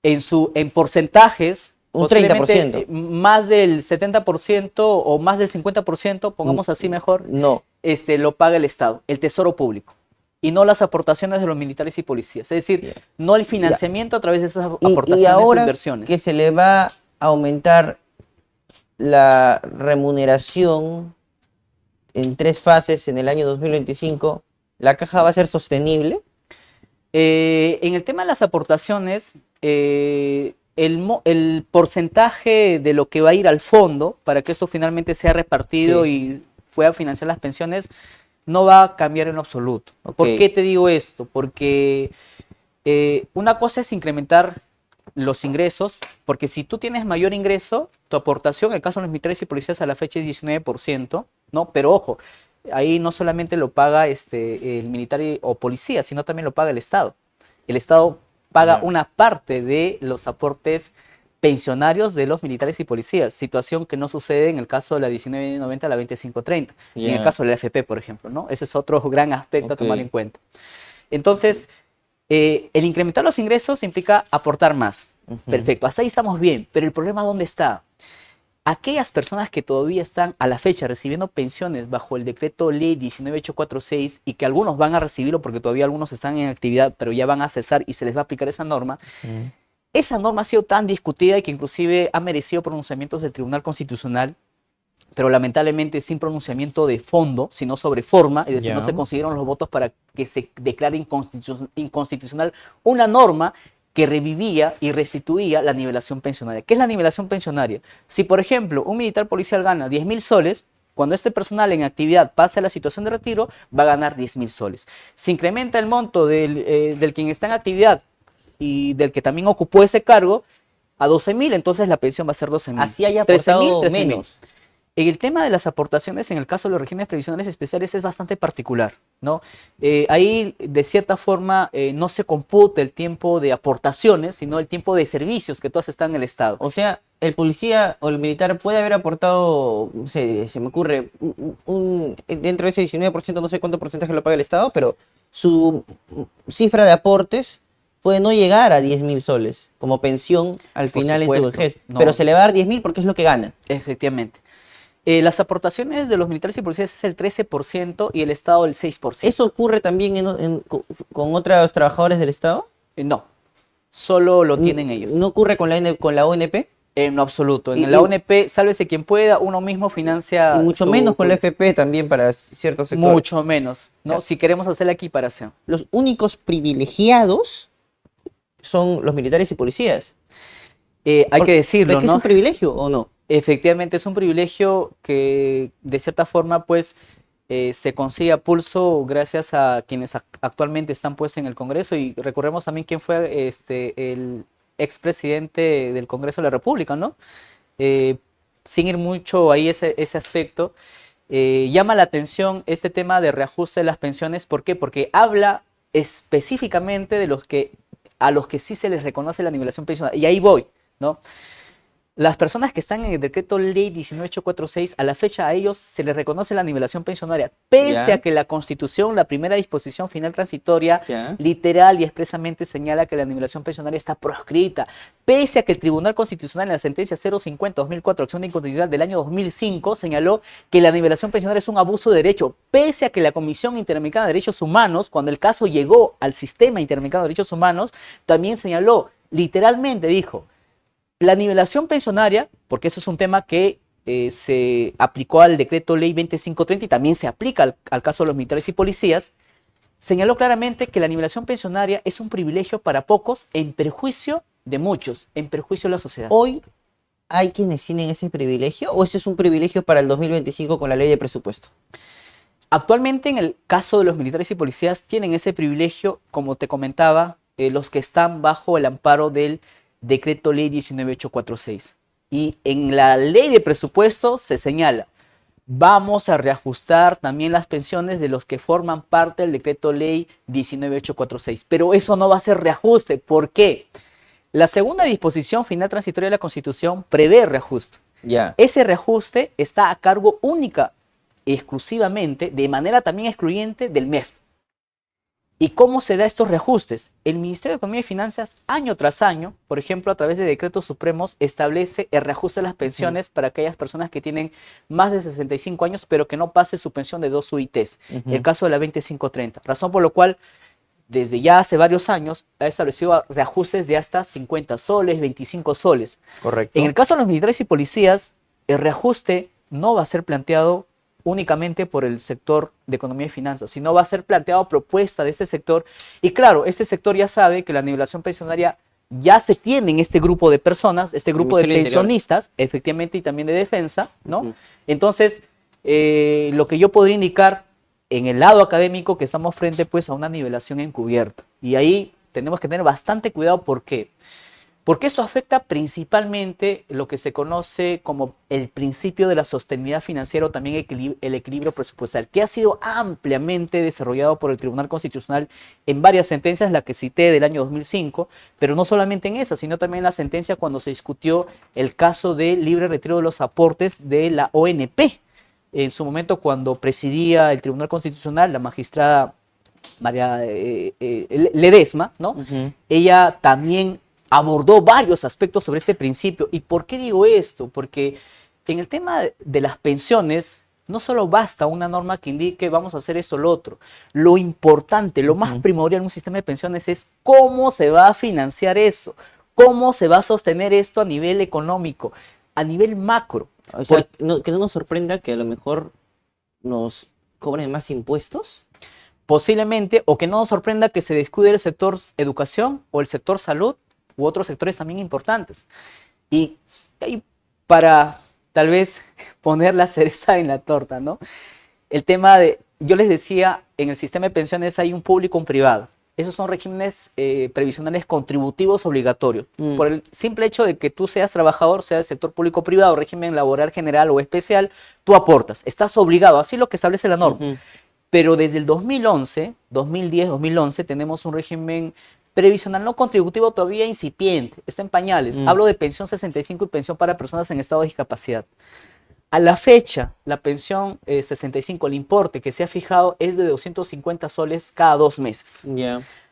En porcentajes, un 30%. Más del 70% o más del 50%, pongamos así mejor, no. Lo paga el Estado, el Tesoro Público, y no las aportaciones de los militares y policías. Es decir, no el financiamiento a través de esas aportaciones y ahora o inversiones. Que se le va a aumentar la remuneración en 3 fases en el año 2025, ¿la caja va a ser sostenible? En el tema de las aportaciones, el porcentaje de lo que va a ir al fondo para que esto finalmente sea repartido y pueda financiar las pensiones no va a cambiar en lo absoluto. ¿Por qué te digo esto? Porque una cosa es incrementar los ingresos, porque si tú tienes mayor ingreso, tu aportación, en el caso de los militares y policías a la fecha es 19%, ¿no? Pero ojo, ahí no solamente lo paga el militar o policía, sino también lo paga el Estado. El Estado paga una parte de los aportes pensionarios de los militares y policías, situación que no sucede en el caso de la 1990 a la 2530, en el caso de la AFP, por ejemplo, ¿no? Ese es otro gran aspecto a tomar en cuenta. Entonces, el incrementar los ingresos implica aportar más. Perfecto, hasta ahí estamos bien, pero el problema ¿dónde está? Aquellas personas que todavía están a la fecha recibiendo pensiones bajo el decreto ley 19846 y que algunos van a recibirlo porque todavía algunos están en actividad, pero ya van a cesar y se les va a aplicar esa norma. Esa norma ha sido tan discutida y que inclusive ha merecido pronunciamientos del Tribunal Constitucional, pero lamentablemente sin pronunciamiento de fondo, sino sobre forma, es decir, no se consiguieron los votos para que se declare inconstitucional una norma que revivía y restituía la nivelación pensionaria. ¿Qué es la nivelación pensionaria? Si, por ejemplo, un militar policial gana 10.000 soles, cuando este personal en actividad pase a la situación de retiro, va a ganar 10.000 soles. Si incrementa el monto del quien está en actividad y del que también ocupó ese cargo a 12.000, entonces la pensión va a ser 12.000. Así haya aportado 13.000, menos. El tema de las aportaciones en el caso de los regímenes previsionales especiales es bastante particular, ¿no? Ahí, de cierta forma, no se computa el tiempo de aportaciones, sino el tiempo de servicios que todas están en el Estado. O sea, el policía o el militar puede haber aportado, no sé, se me ocurre, dentro de ese 19%, no sé cuánto porcentaje lo paga el Estado, pero su cifra de aportes puede no llegar a 10.000 soles como pensión al final en su vejez, pero se le va a dar 10.000 porque es lo que gana. Efectivamente. Las aportaciones de los militares y policías es el 13% y el Estado el 6%. ¿Eso ocurre también con otros trabajadores del Estado? No, solo lo tienen ellos. ¿No ocurre con la ONP? En lo absoluto. En la ONP, sálvese quien pueda, uno mismo financia. Y mucho menos con la FP también para ciertos sectores. Mucho menos, ¿no? O sea, si queremos hacer la equiparación. Los únicos privilegiados son los militares y policías. Hay que decirlo, ¿no? ¿Es un privilegio o no? Efectivamente, es un privilegio que de cierta forma pues se consigue a pulso gracias a quienes actualmente están pues en el Congreso, y recordemos también quién fue el expresidente del Congreso de la República, ¿no? Sin ir mucho ahí ese aspecto, llama la atención este tema de reajuste de las pensiones. ¿Por qué? Porque habla específicamente de a los que sí se les reconoce la nivelación pensionaria, y ahí voy, ¿no? Las personas que están en el decreto ley 19846, a la fecha a ellos se les reconoce la nivelación pensionaria, pese a que la Constitución, la primera disposición final transitoria, literal y expresamente señala que la nivelación pensionaria está proscrita, pese a que el Tribunal Constitucional en la sentencia 050-2004, acción de inconstitucionalidad del año 2005, señaló que la nivelación pensionaria es un abuso de derecho, pese a que la Comisión Interamericana de Derechos Humanos, cuando el caso llegó al Sistema Interamericano de Derechos Humanos, también señaló, literalmente dijo, la nivelación pensionaria, porque eso es un tema que se aplicó al decreto ley 2530 y también se aplica al caso de los militares y policías, señaló claramente que la nivelación pensionaria es un privilegio para pocos en perjuicio de muchos, en perjuicio de la sociedad. ¿Hoy hay quienes tienen ese privilegio o ese es un privilegio para el 2025 con la ley de presupuesto? Actualmente, en el caso de los militares y policías, tienen ese privilegio, como te comentaba, los que están bajo el amparo del decreto ley 19846. Y en la ley de presupuesto se señala, vamos a reajustar también las pensiones de los que forman parte del decreto ley 19846. Pero eso no va a ser reajuste. ¿Por qué? La segunda disposición final transitoria de la Constitución prevé reajuste. Ya. Ese reajuste está a cargo única, exclusivamente, de manera también excluyente del MEF. ¿Y cómo se da estos reajustes? El Ministerio de Economía y Finanzas, año tras año, por ejemplo, a través de decretos supremos, establece el reajuste de las pensiones para aquellas personas que tienen más de 65 años, pero que no pase su pensión de 2 UITs. El caso de la 2530. Razón por la cual, desde ya hace varios años, ha establecido reajustes de hasta 50 soles, 25 soles. Correcto. En el caso de los militares y policías, el reajuste no va a ser planteado únicamente por el sector de economía y finanzas, sino va a ser planteado propuesta de este sector. Y claro, este sector ya sabe que la nivelación pensionaria ya se tiene en este grupo de personas, este grupo de pensionistas, efectivamente, y también de defensa, ¿no? Entonces, lo que yo podría indicar en el lado académico, que estamos frente pues a una nivelación encubierta. Y ahí tenemos que tener bastante cuidado. ¿Por qué? Porque esto afecta principalmente lo que se conoce como el principio de la sostenibilidad financiera o también el equilibrio presupuestal, que ha sido ampliamente desarrollado por el Tribunal Constitucional en varias sentencias, la que cité del año 2005, pero no solamente en esa, sino también en la sentencia cuando se discutió el caso de libre retiro de los aportes de la ONP. En su momento, cuando presidía el Tribunal Constitucional, la magistrada María Ledesma, ¿no? Ella también abordó varios aspectos sobre este principio. ¿Y por qué digo esto? Porque en el tema de las pensiones no solo basta una norma que indique vamos a hacer esto o lo otro. Lo importante, lo más primordial en un sistema de pensiones es cómo se va a financiar eso, cómo se va a sostener esto a nivel económico, a nivel macro. O sea, que no nos sorprenda que a lo mejor nos cobren más impuestos. Posiblemente, o que no nos sorprenda que se descuide el sector educación o el sector salud u otros sectores también importantes. Y para tal vez poner la cereza en la torta, ¿no? El tema de, yo les decía, en el sistema de pensiones hay un público y un privado. Esos son regímenes previsionales contributivos obligatorios. Por el simple hecho de que tú seas trabajador, sea del sector público o privado, régimen laboral general o especial, tú aportas, estás obligado, así es lo que establece la norma. Pero desde el 2011, 2010, 2011, tenemos un régimen previsional no contributivo todavía incipiente, está en pañales. Hablo de pensión 65 y pensión para personas en estado de discapacidad. A la fecha, la pensión 65, el importe que se ha fijado es de 250 soles cada 2 meses.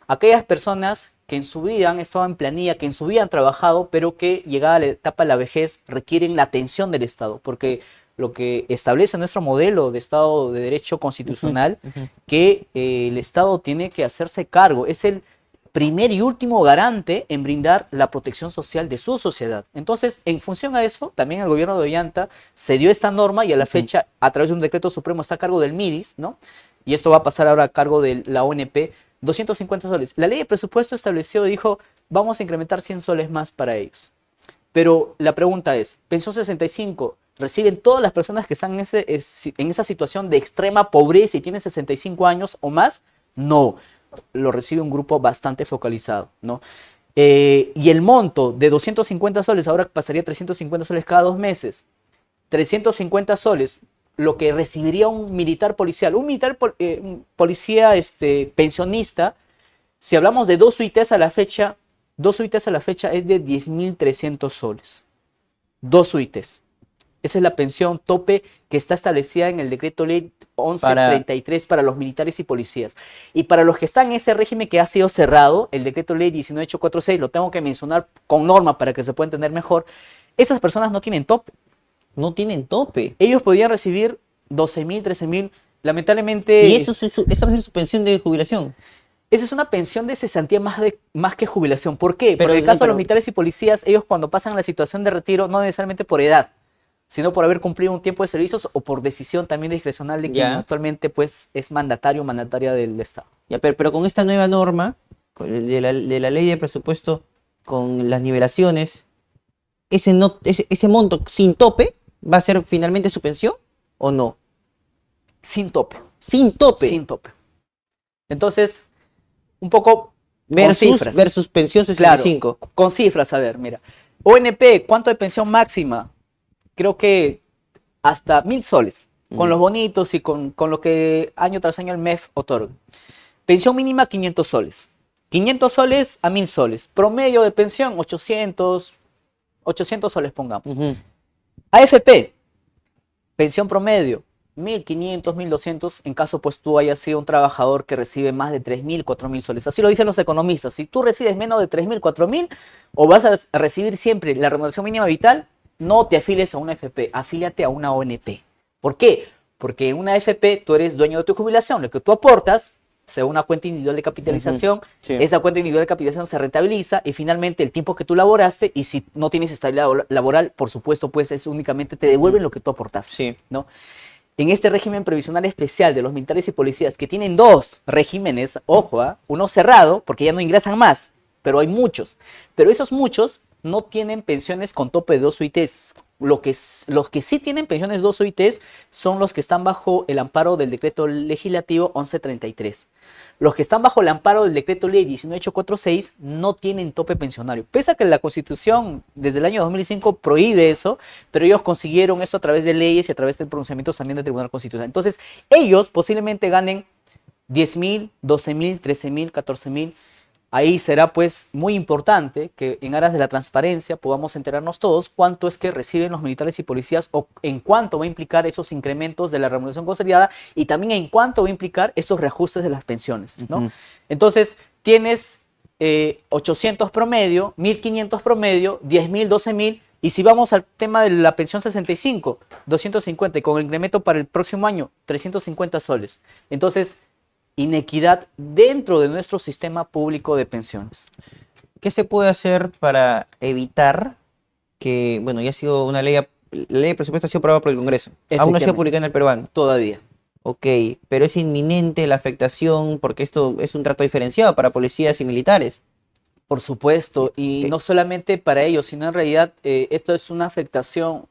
Aquellas personas que en su vida han estado en planilla, que en su vida han trabajado, pero que llegada a la etapa de la vejez requieren la atención del Estado, porque lo que establece nuestro modelo de Estado de Derecho constitucional, que el Estado tiene que hacerse cargo, es el primer y último garante en brindar la protección social de su sociedad. Entonces, en función a eso, también el gobierno de Ollanta se dio esta norma y a la fecha, a través de un decreto supremo, está a cargo del MIDIS, ¿no? Y esto va a pasar ahora a cargo de la ONP, 250 soles. La ley de presupuesto estableció, dijo, vamos a incrementar 100 soles más para ellos. Pero la pregunta es, pensión 65, ¿reciben todas las personas que están en esa situación de extrema pobreza y tienen 65 años o más? No, lo recibe un grupo bastante focalizado, ¿no? Y el monto de 250 soles ahora pasaría a 350 soles cada 2 meses. 350 soles, lo que recibiría un militar policial. Un militar policía pensionista, si hablamos de 2 UITs a la fecha, 2 UITs a la fecha es de 10.300 soles. 2 UITs. Esa es la pensión tope que está establecida en el decreto ley 1133 para los militares y policías. Y para los que están en ese régimen que ha sido cerrado, el decreto ley 19846, lo tengo que mencionar con norma para que se pueda entender mejor, esas personas no tienen tope. No tienen tope. Ellos podían recibir 12.000, 13.000, lamentablemente... ¿Y esa va a ser su pensión de jubilación? Esa es una pensión de cesantía más que jubilación. ¿Por qué? Porque en el caso de los militares y policías, ellos cuando pasan a la situación de retiro, no necesariamente por edad, sino por haber cumplido un tiempo de servicios o por decisión también discrecional de quien actualmente pues, es mandatario o mandataria del Estado. Pero con esta nueva norma, de la ley de presupuesto, con las nivelaciones, ese monto sin tope, ¿va a ser finalmente su pensión o no? Sin tope. Sin tope. Sin tope. Entonces, un poco versus pensión 65. Claro, con cifras, a ver, mira. ONP, ¿cuánto de pensión máxima? Creo que hasta 1.000 soles. con los bonitos y con lo que año tras año el MEF otorga. Pensión mínima 500 soles. 500 soles a 1000 soles. Promedio de pensión 800 soles pongamos. AFP, pensión promedio 1500, 1200, en caso pues tú hayas sido un trabajador que recibe más de 3000, 4000 soles. Así lo dicen los economistas. Si tú recibes menos de 3000, 4000 o vas a recibir siempre la remuneración mínima vital, no te afilies a una AFP, afíliate a una ONP. ¿Por qué? Porque en una AFP tú eres dueño de tu jubilación, lo que tú aportas, según una cuenta individual de capitalización, Sí. esa cuenta individual de capitalización se rentabiliza y finalmente el tiempo que tú laboraste, y si no tienes estabilidad laboral, por supuesto, pues es únicamente te devuelven lo que tú aportaste, Sí. ¿no? En este régimen previsional especial de los militares y policías, que tienen dos regímenes, ojo, uno cerrado, porque ya no ingresan más, pero hay muchos. Pero esos muchos no tienen pensiones con tope de 2 UITs. Los que sí tienen pensiones 2 UITs son los que están bajo el amparo del decreto legislativo 1133. Los que están bajo el amparo del decreto ley 19846 no tienen tope pensionario. Pese a que la Constitución desde el año 2005 prohíbe eso, pero ellos consiguieron esto a través de leyes y a través del pronunciamiento también del Tribunal Constitucional. Entonces, ellos posiblemente ganen 10.000, 12.000, 13.000, 14.000. Ahí será pues muy importante que en aras de la transparencia podamos enterarnos todos cuánto es que reciben los militares y policías o en cuánto va a implicar esos incrementos de la remuneración consolidada y también en cuánto va a implicar esos reajustes de las pensiones, ¿no? Entonces tienes 800 promedio, 1500 promedio, 10.000, 12.000 y si vamos al tema de la pensión 65, 250 y con el incremento para el próximo año, 350 soles. Entonces, inequidad dentro de nuestro sistema público de pensiones. ¿Qué se puede hacer para evitar que, bueno, ya ha sido una ley, la ley de presupuesto ha sido aprobada por el Congreso, aún no ha sido publicada en el peruano? Todavía. Ok, pero es inminente la afectación porque esto es un trato diferenciado para policías y militares. Por supuesto, y no solamente para ellos, sino en realidad esto es una afectación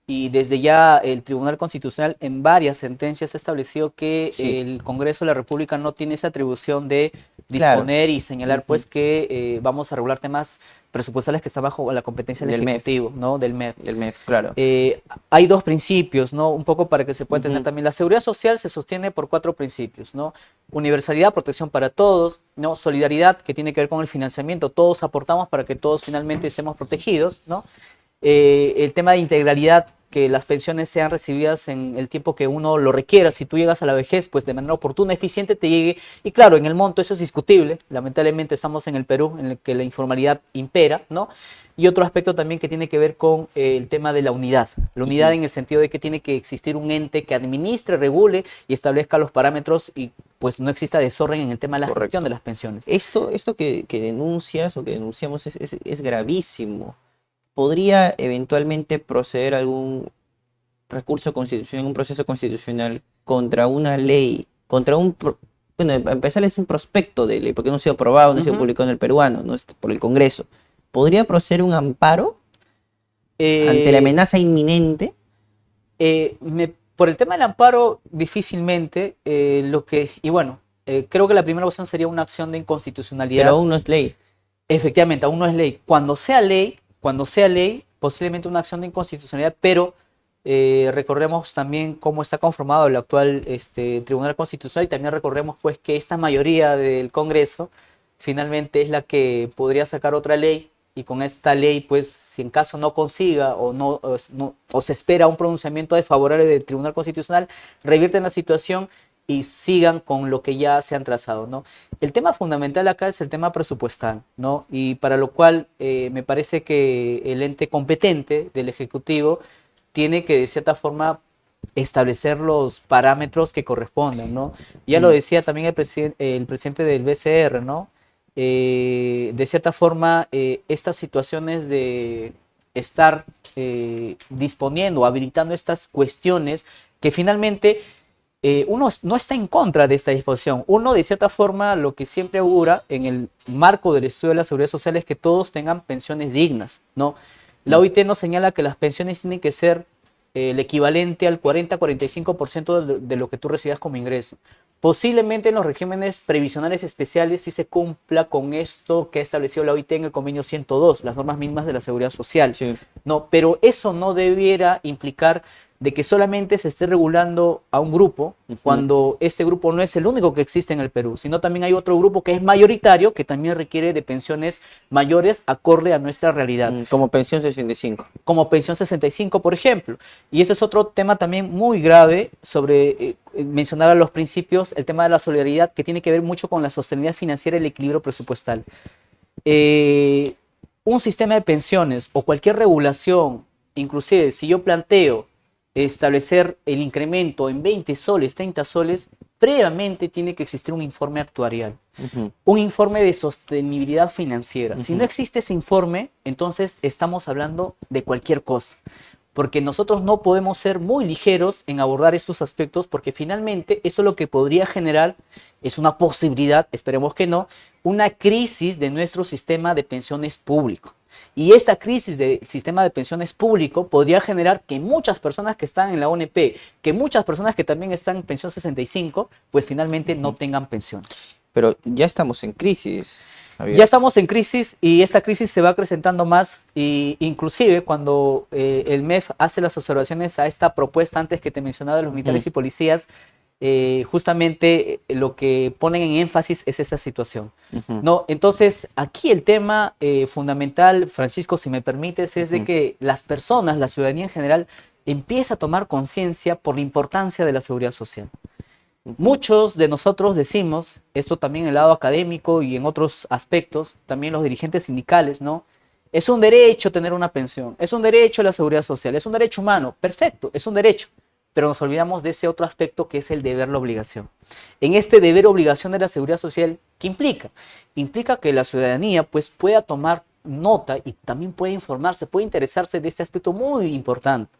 y desde ya el Tribunal Constitucional en varias sentencias ha establecido que el Congreso de la República no tiene esa atribución de disponer y señalar pues que vamos a regular temas presupuestales que están bajo la competencia del Ejecutivo, ¿no? Del MEF. Del MEF, claro. Hay dos principios, ¿no? Un poco para que se pueda entender también. La seguridad social se sostiene por 4 principios, ¿no? Universalidad, protección para todos, ¿no? Solidaridad, que tiene que ver con el financiamiento. Todos aportamos para que todos finalmente estemos protegidos, ¿no? El tema de integralidad, que las pensiones sean recibidas en el tiempo que uno lo requiera. Si tú llegas a la vejez, pues de manera oportuna, eficiente, te llegue. Y claro, en el monto eso es discutible. Lamentablemente estamos en el Perú, en el que la informalidad impera, ¿no? Y otro aspecto también que tiene que ver con el tema de la unidad. La unidad en el sentido de que tiene que existir un ente que administre, regule y establezca los parámetros y pues no exista desorden en el tema de la gestión de las pensiones. Esto que denuncias o que denunciamos es gravísimo. ¿Podría eventualmente proceder algún recurso constitucional, un proceso constitucional contra una ley, contra un, bueno, para empezar es un prospecto de ley, porque no ha sido aprobado, no ha sido publicado en el peruano, no es por el Congreso? ¿Podría proceder un amparo ante la amenaza inminente? Por el tema del amparo, difícilmente, creo que la primera opción sería una acción de inconstitucionalidad. Pero aún no es ley. Efectivamente, aún no es ley. Cuando sea ley, posiblemente una acción de inconstitucionalidad, pero recordemos también cómo está conformado el actual Tribunal Constitucional y también recordemos pues que esta mayoría del Congreso finalmente es la que podría sacar otra ley y con esta ley pues si en caso no consiga o se espera un pronunciamiento desfavorable del Tribunal Constitucional, revierten la situación y sigan con lo que ya se han trazado, ¿no? El tema fundamental acá es el tema presupuestal, ¿no? Y para lo cual me parece que el ente competente del Ejecutivo tiene que de cierta forma establecer los parámetros que correspondan, ¿no? Ya lo decía también el presidente del BCR, ¿no? De cierta forma, estas situaciones de estar disponiendo, habilitando estas cuestiones que finalmente uno no está en contra de esta disposición. Uno, de cierta forma, lo que siempre augura en el marco del estudio de la seguridad social es que todos tengan pensiones dignas, ¿no? La OIT nos señala que las pensiones tienen que ser el equivalente al 40-45% de lo que tú recibas como ingreso. Posiblemente en los regímenes previsionales especiales sí se cumpla con esto que ha establecido la OIT en el convenio 102, las normas mínimas de la seguridad social. Sí. No, pero eso no debiera implicar de que solamente se esté regulando a un grupo, cuando este grupo no es el único que existe en el Perú, sino también hay otro grupo que es mayoritario, que también requiere de pensiones mayores acorde a nuestra realidad. Como pensión 65. Como pensión 65, por ejemplo. Y ese es otro tema también muy grave sobre, mencionaba los principios, el tema de la solidaridad, que tiene que ver mucho con la sostenibilidad financiera y el equilibrio presupuestal. Un sistema de pensiones o cualquier regulación, inclusive si yo planteo establecer el incremento en 20 soles, 30 soles, previamente tiene que existir un informe actuarial, un informe de sostenibilidad financiera. Si no existe ese informe, entonces estamos hablando de cualquier cosa, porque nosotros no podemos ser muy ligeros en abordar estos aspectos, porque finalmente eso lo que podría generar es una posibilidad, esperemos que no, una crisis de nuestro sistema de pensiones público. Y esta crisis del sistema de pensiones público podría generar que muchas personas que están en la ONP, que muchas personas que también están en pensión 65, pues finalmente no tengan pensión. Pero ya estamos en crisis, Javier. Ya estamos en crisis y esta crisis se va acrecentando más, y inclusive cuando el MEF hace las observaciones a esta propuesta antes que te mencionaba de los militares y policías, justamente lo que ponen en énfasis es esa situación, ¿no? Entonces, aquí el tema fundamental, Francisco, si me permites, es de que las personas, la ciudadanía en general, empieza a tomar conciencia por la importancia de la seguridad social. Muchos de nosotros decimos, esto también en el lado académico y en otros aspectos, también los dirigentes sindicales, ¿no? Es un derecho tener una pensión, es un derecho a la seguridad social, es un derecho humano, perfecto, es un derecho. Pero nos olvidamos de ese otro aspecto que es el deber, la obligación. En este deber, obligación de la seguridad social, ¿qué implica? Implica que la ciudadanía pues pueda tomar nota y también puede informarse, puede interesarse de este aspecto muy importante.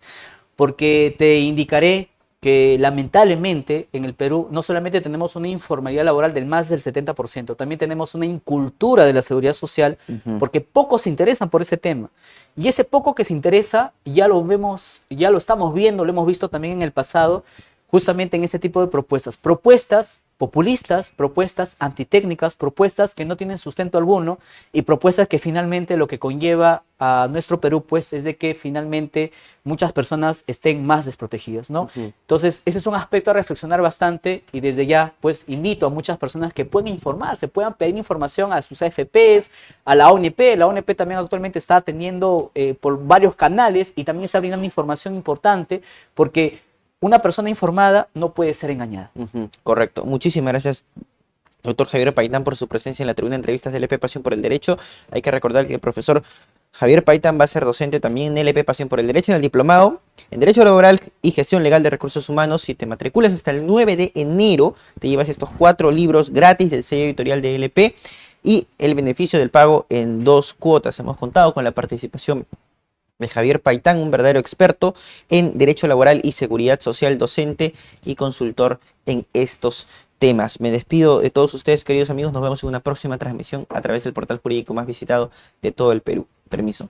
Porque te indicaré que lamentablemente en el Perú no solamente tenemos una informalidad laboral del más del 70%, también tenemos una incultura de la seguridad social, porque pocos se interesan por ese tema. Y ese poco que se interesa ya lo vemos, ya lo estamos viendo, lo hemos visto también en el pasado, justamente en este tipo de propuestas. Propuestas populistas, propuestas antitécnicas, propuestas que no tienen sustento alguno y propuestas que finalmente lo que conlleva a nuestro Perú pues es de que finalmente muchas personas estén más desprotegidas, ¿no? Entonces ese es un aspecto a reflexionar bastante y desde ya pues invito a muchas personas que puedan informarse, puedan pedir información a sus AFPs, a la ONP. La ONP también actualmente está atendiendo por varios canales y también está brindando información importante porque una persona informada no puede ser engañada. Correcto. Muchísimas gracias, doctor Javier Paitán, por su presencia en la tribuna de entrevistas de LP Pasión por el Derecho. Hay que recordar que el profesor Javier Paitán va a ser docente también en LP Pasión por el Derecho, en el diplomado en Derecho Laboral y Gestión Legal de Recursos Humanos. Si te matriculas hasta el 9 de enero, te llevas estos 4 libros gratis del sello editorial de LP y el beneficio del pago en 2 cuotas. Hemos contado con la participación de Javier Paitán, un verdadero experto en Derecho Laboral y Seguridad Social, docente y consultor en estos temas. Me despido de todos ustedes, queridos amigos. Nos vemos en una próxima transmisión a través del portal jurídico más visitado de todo el Perú. Permiso.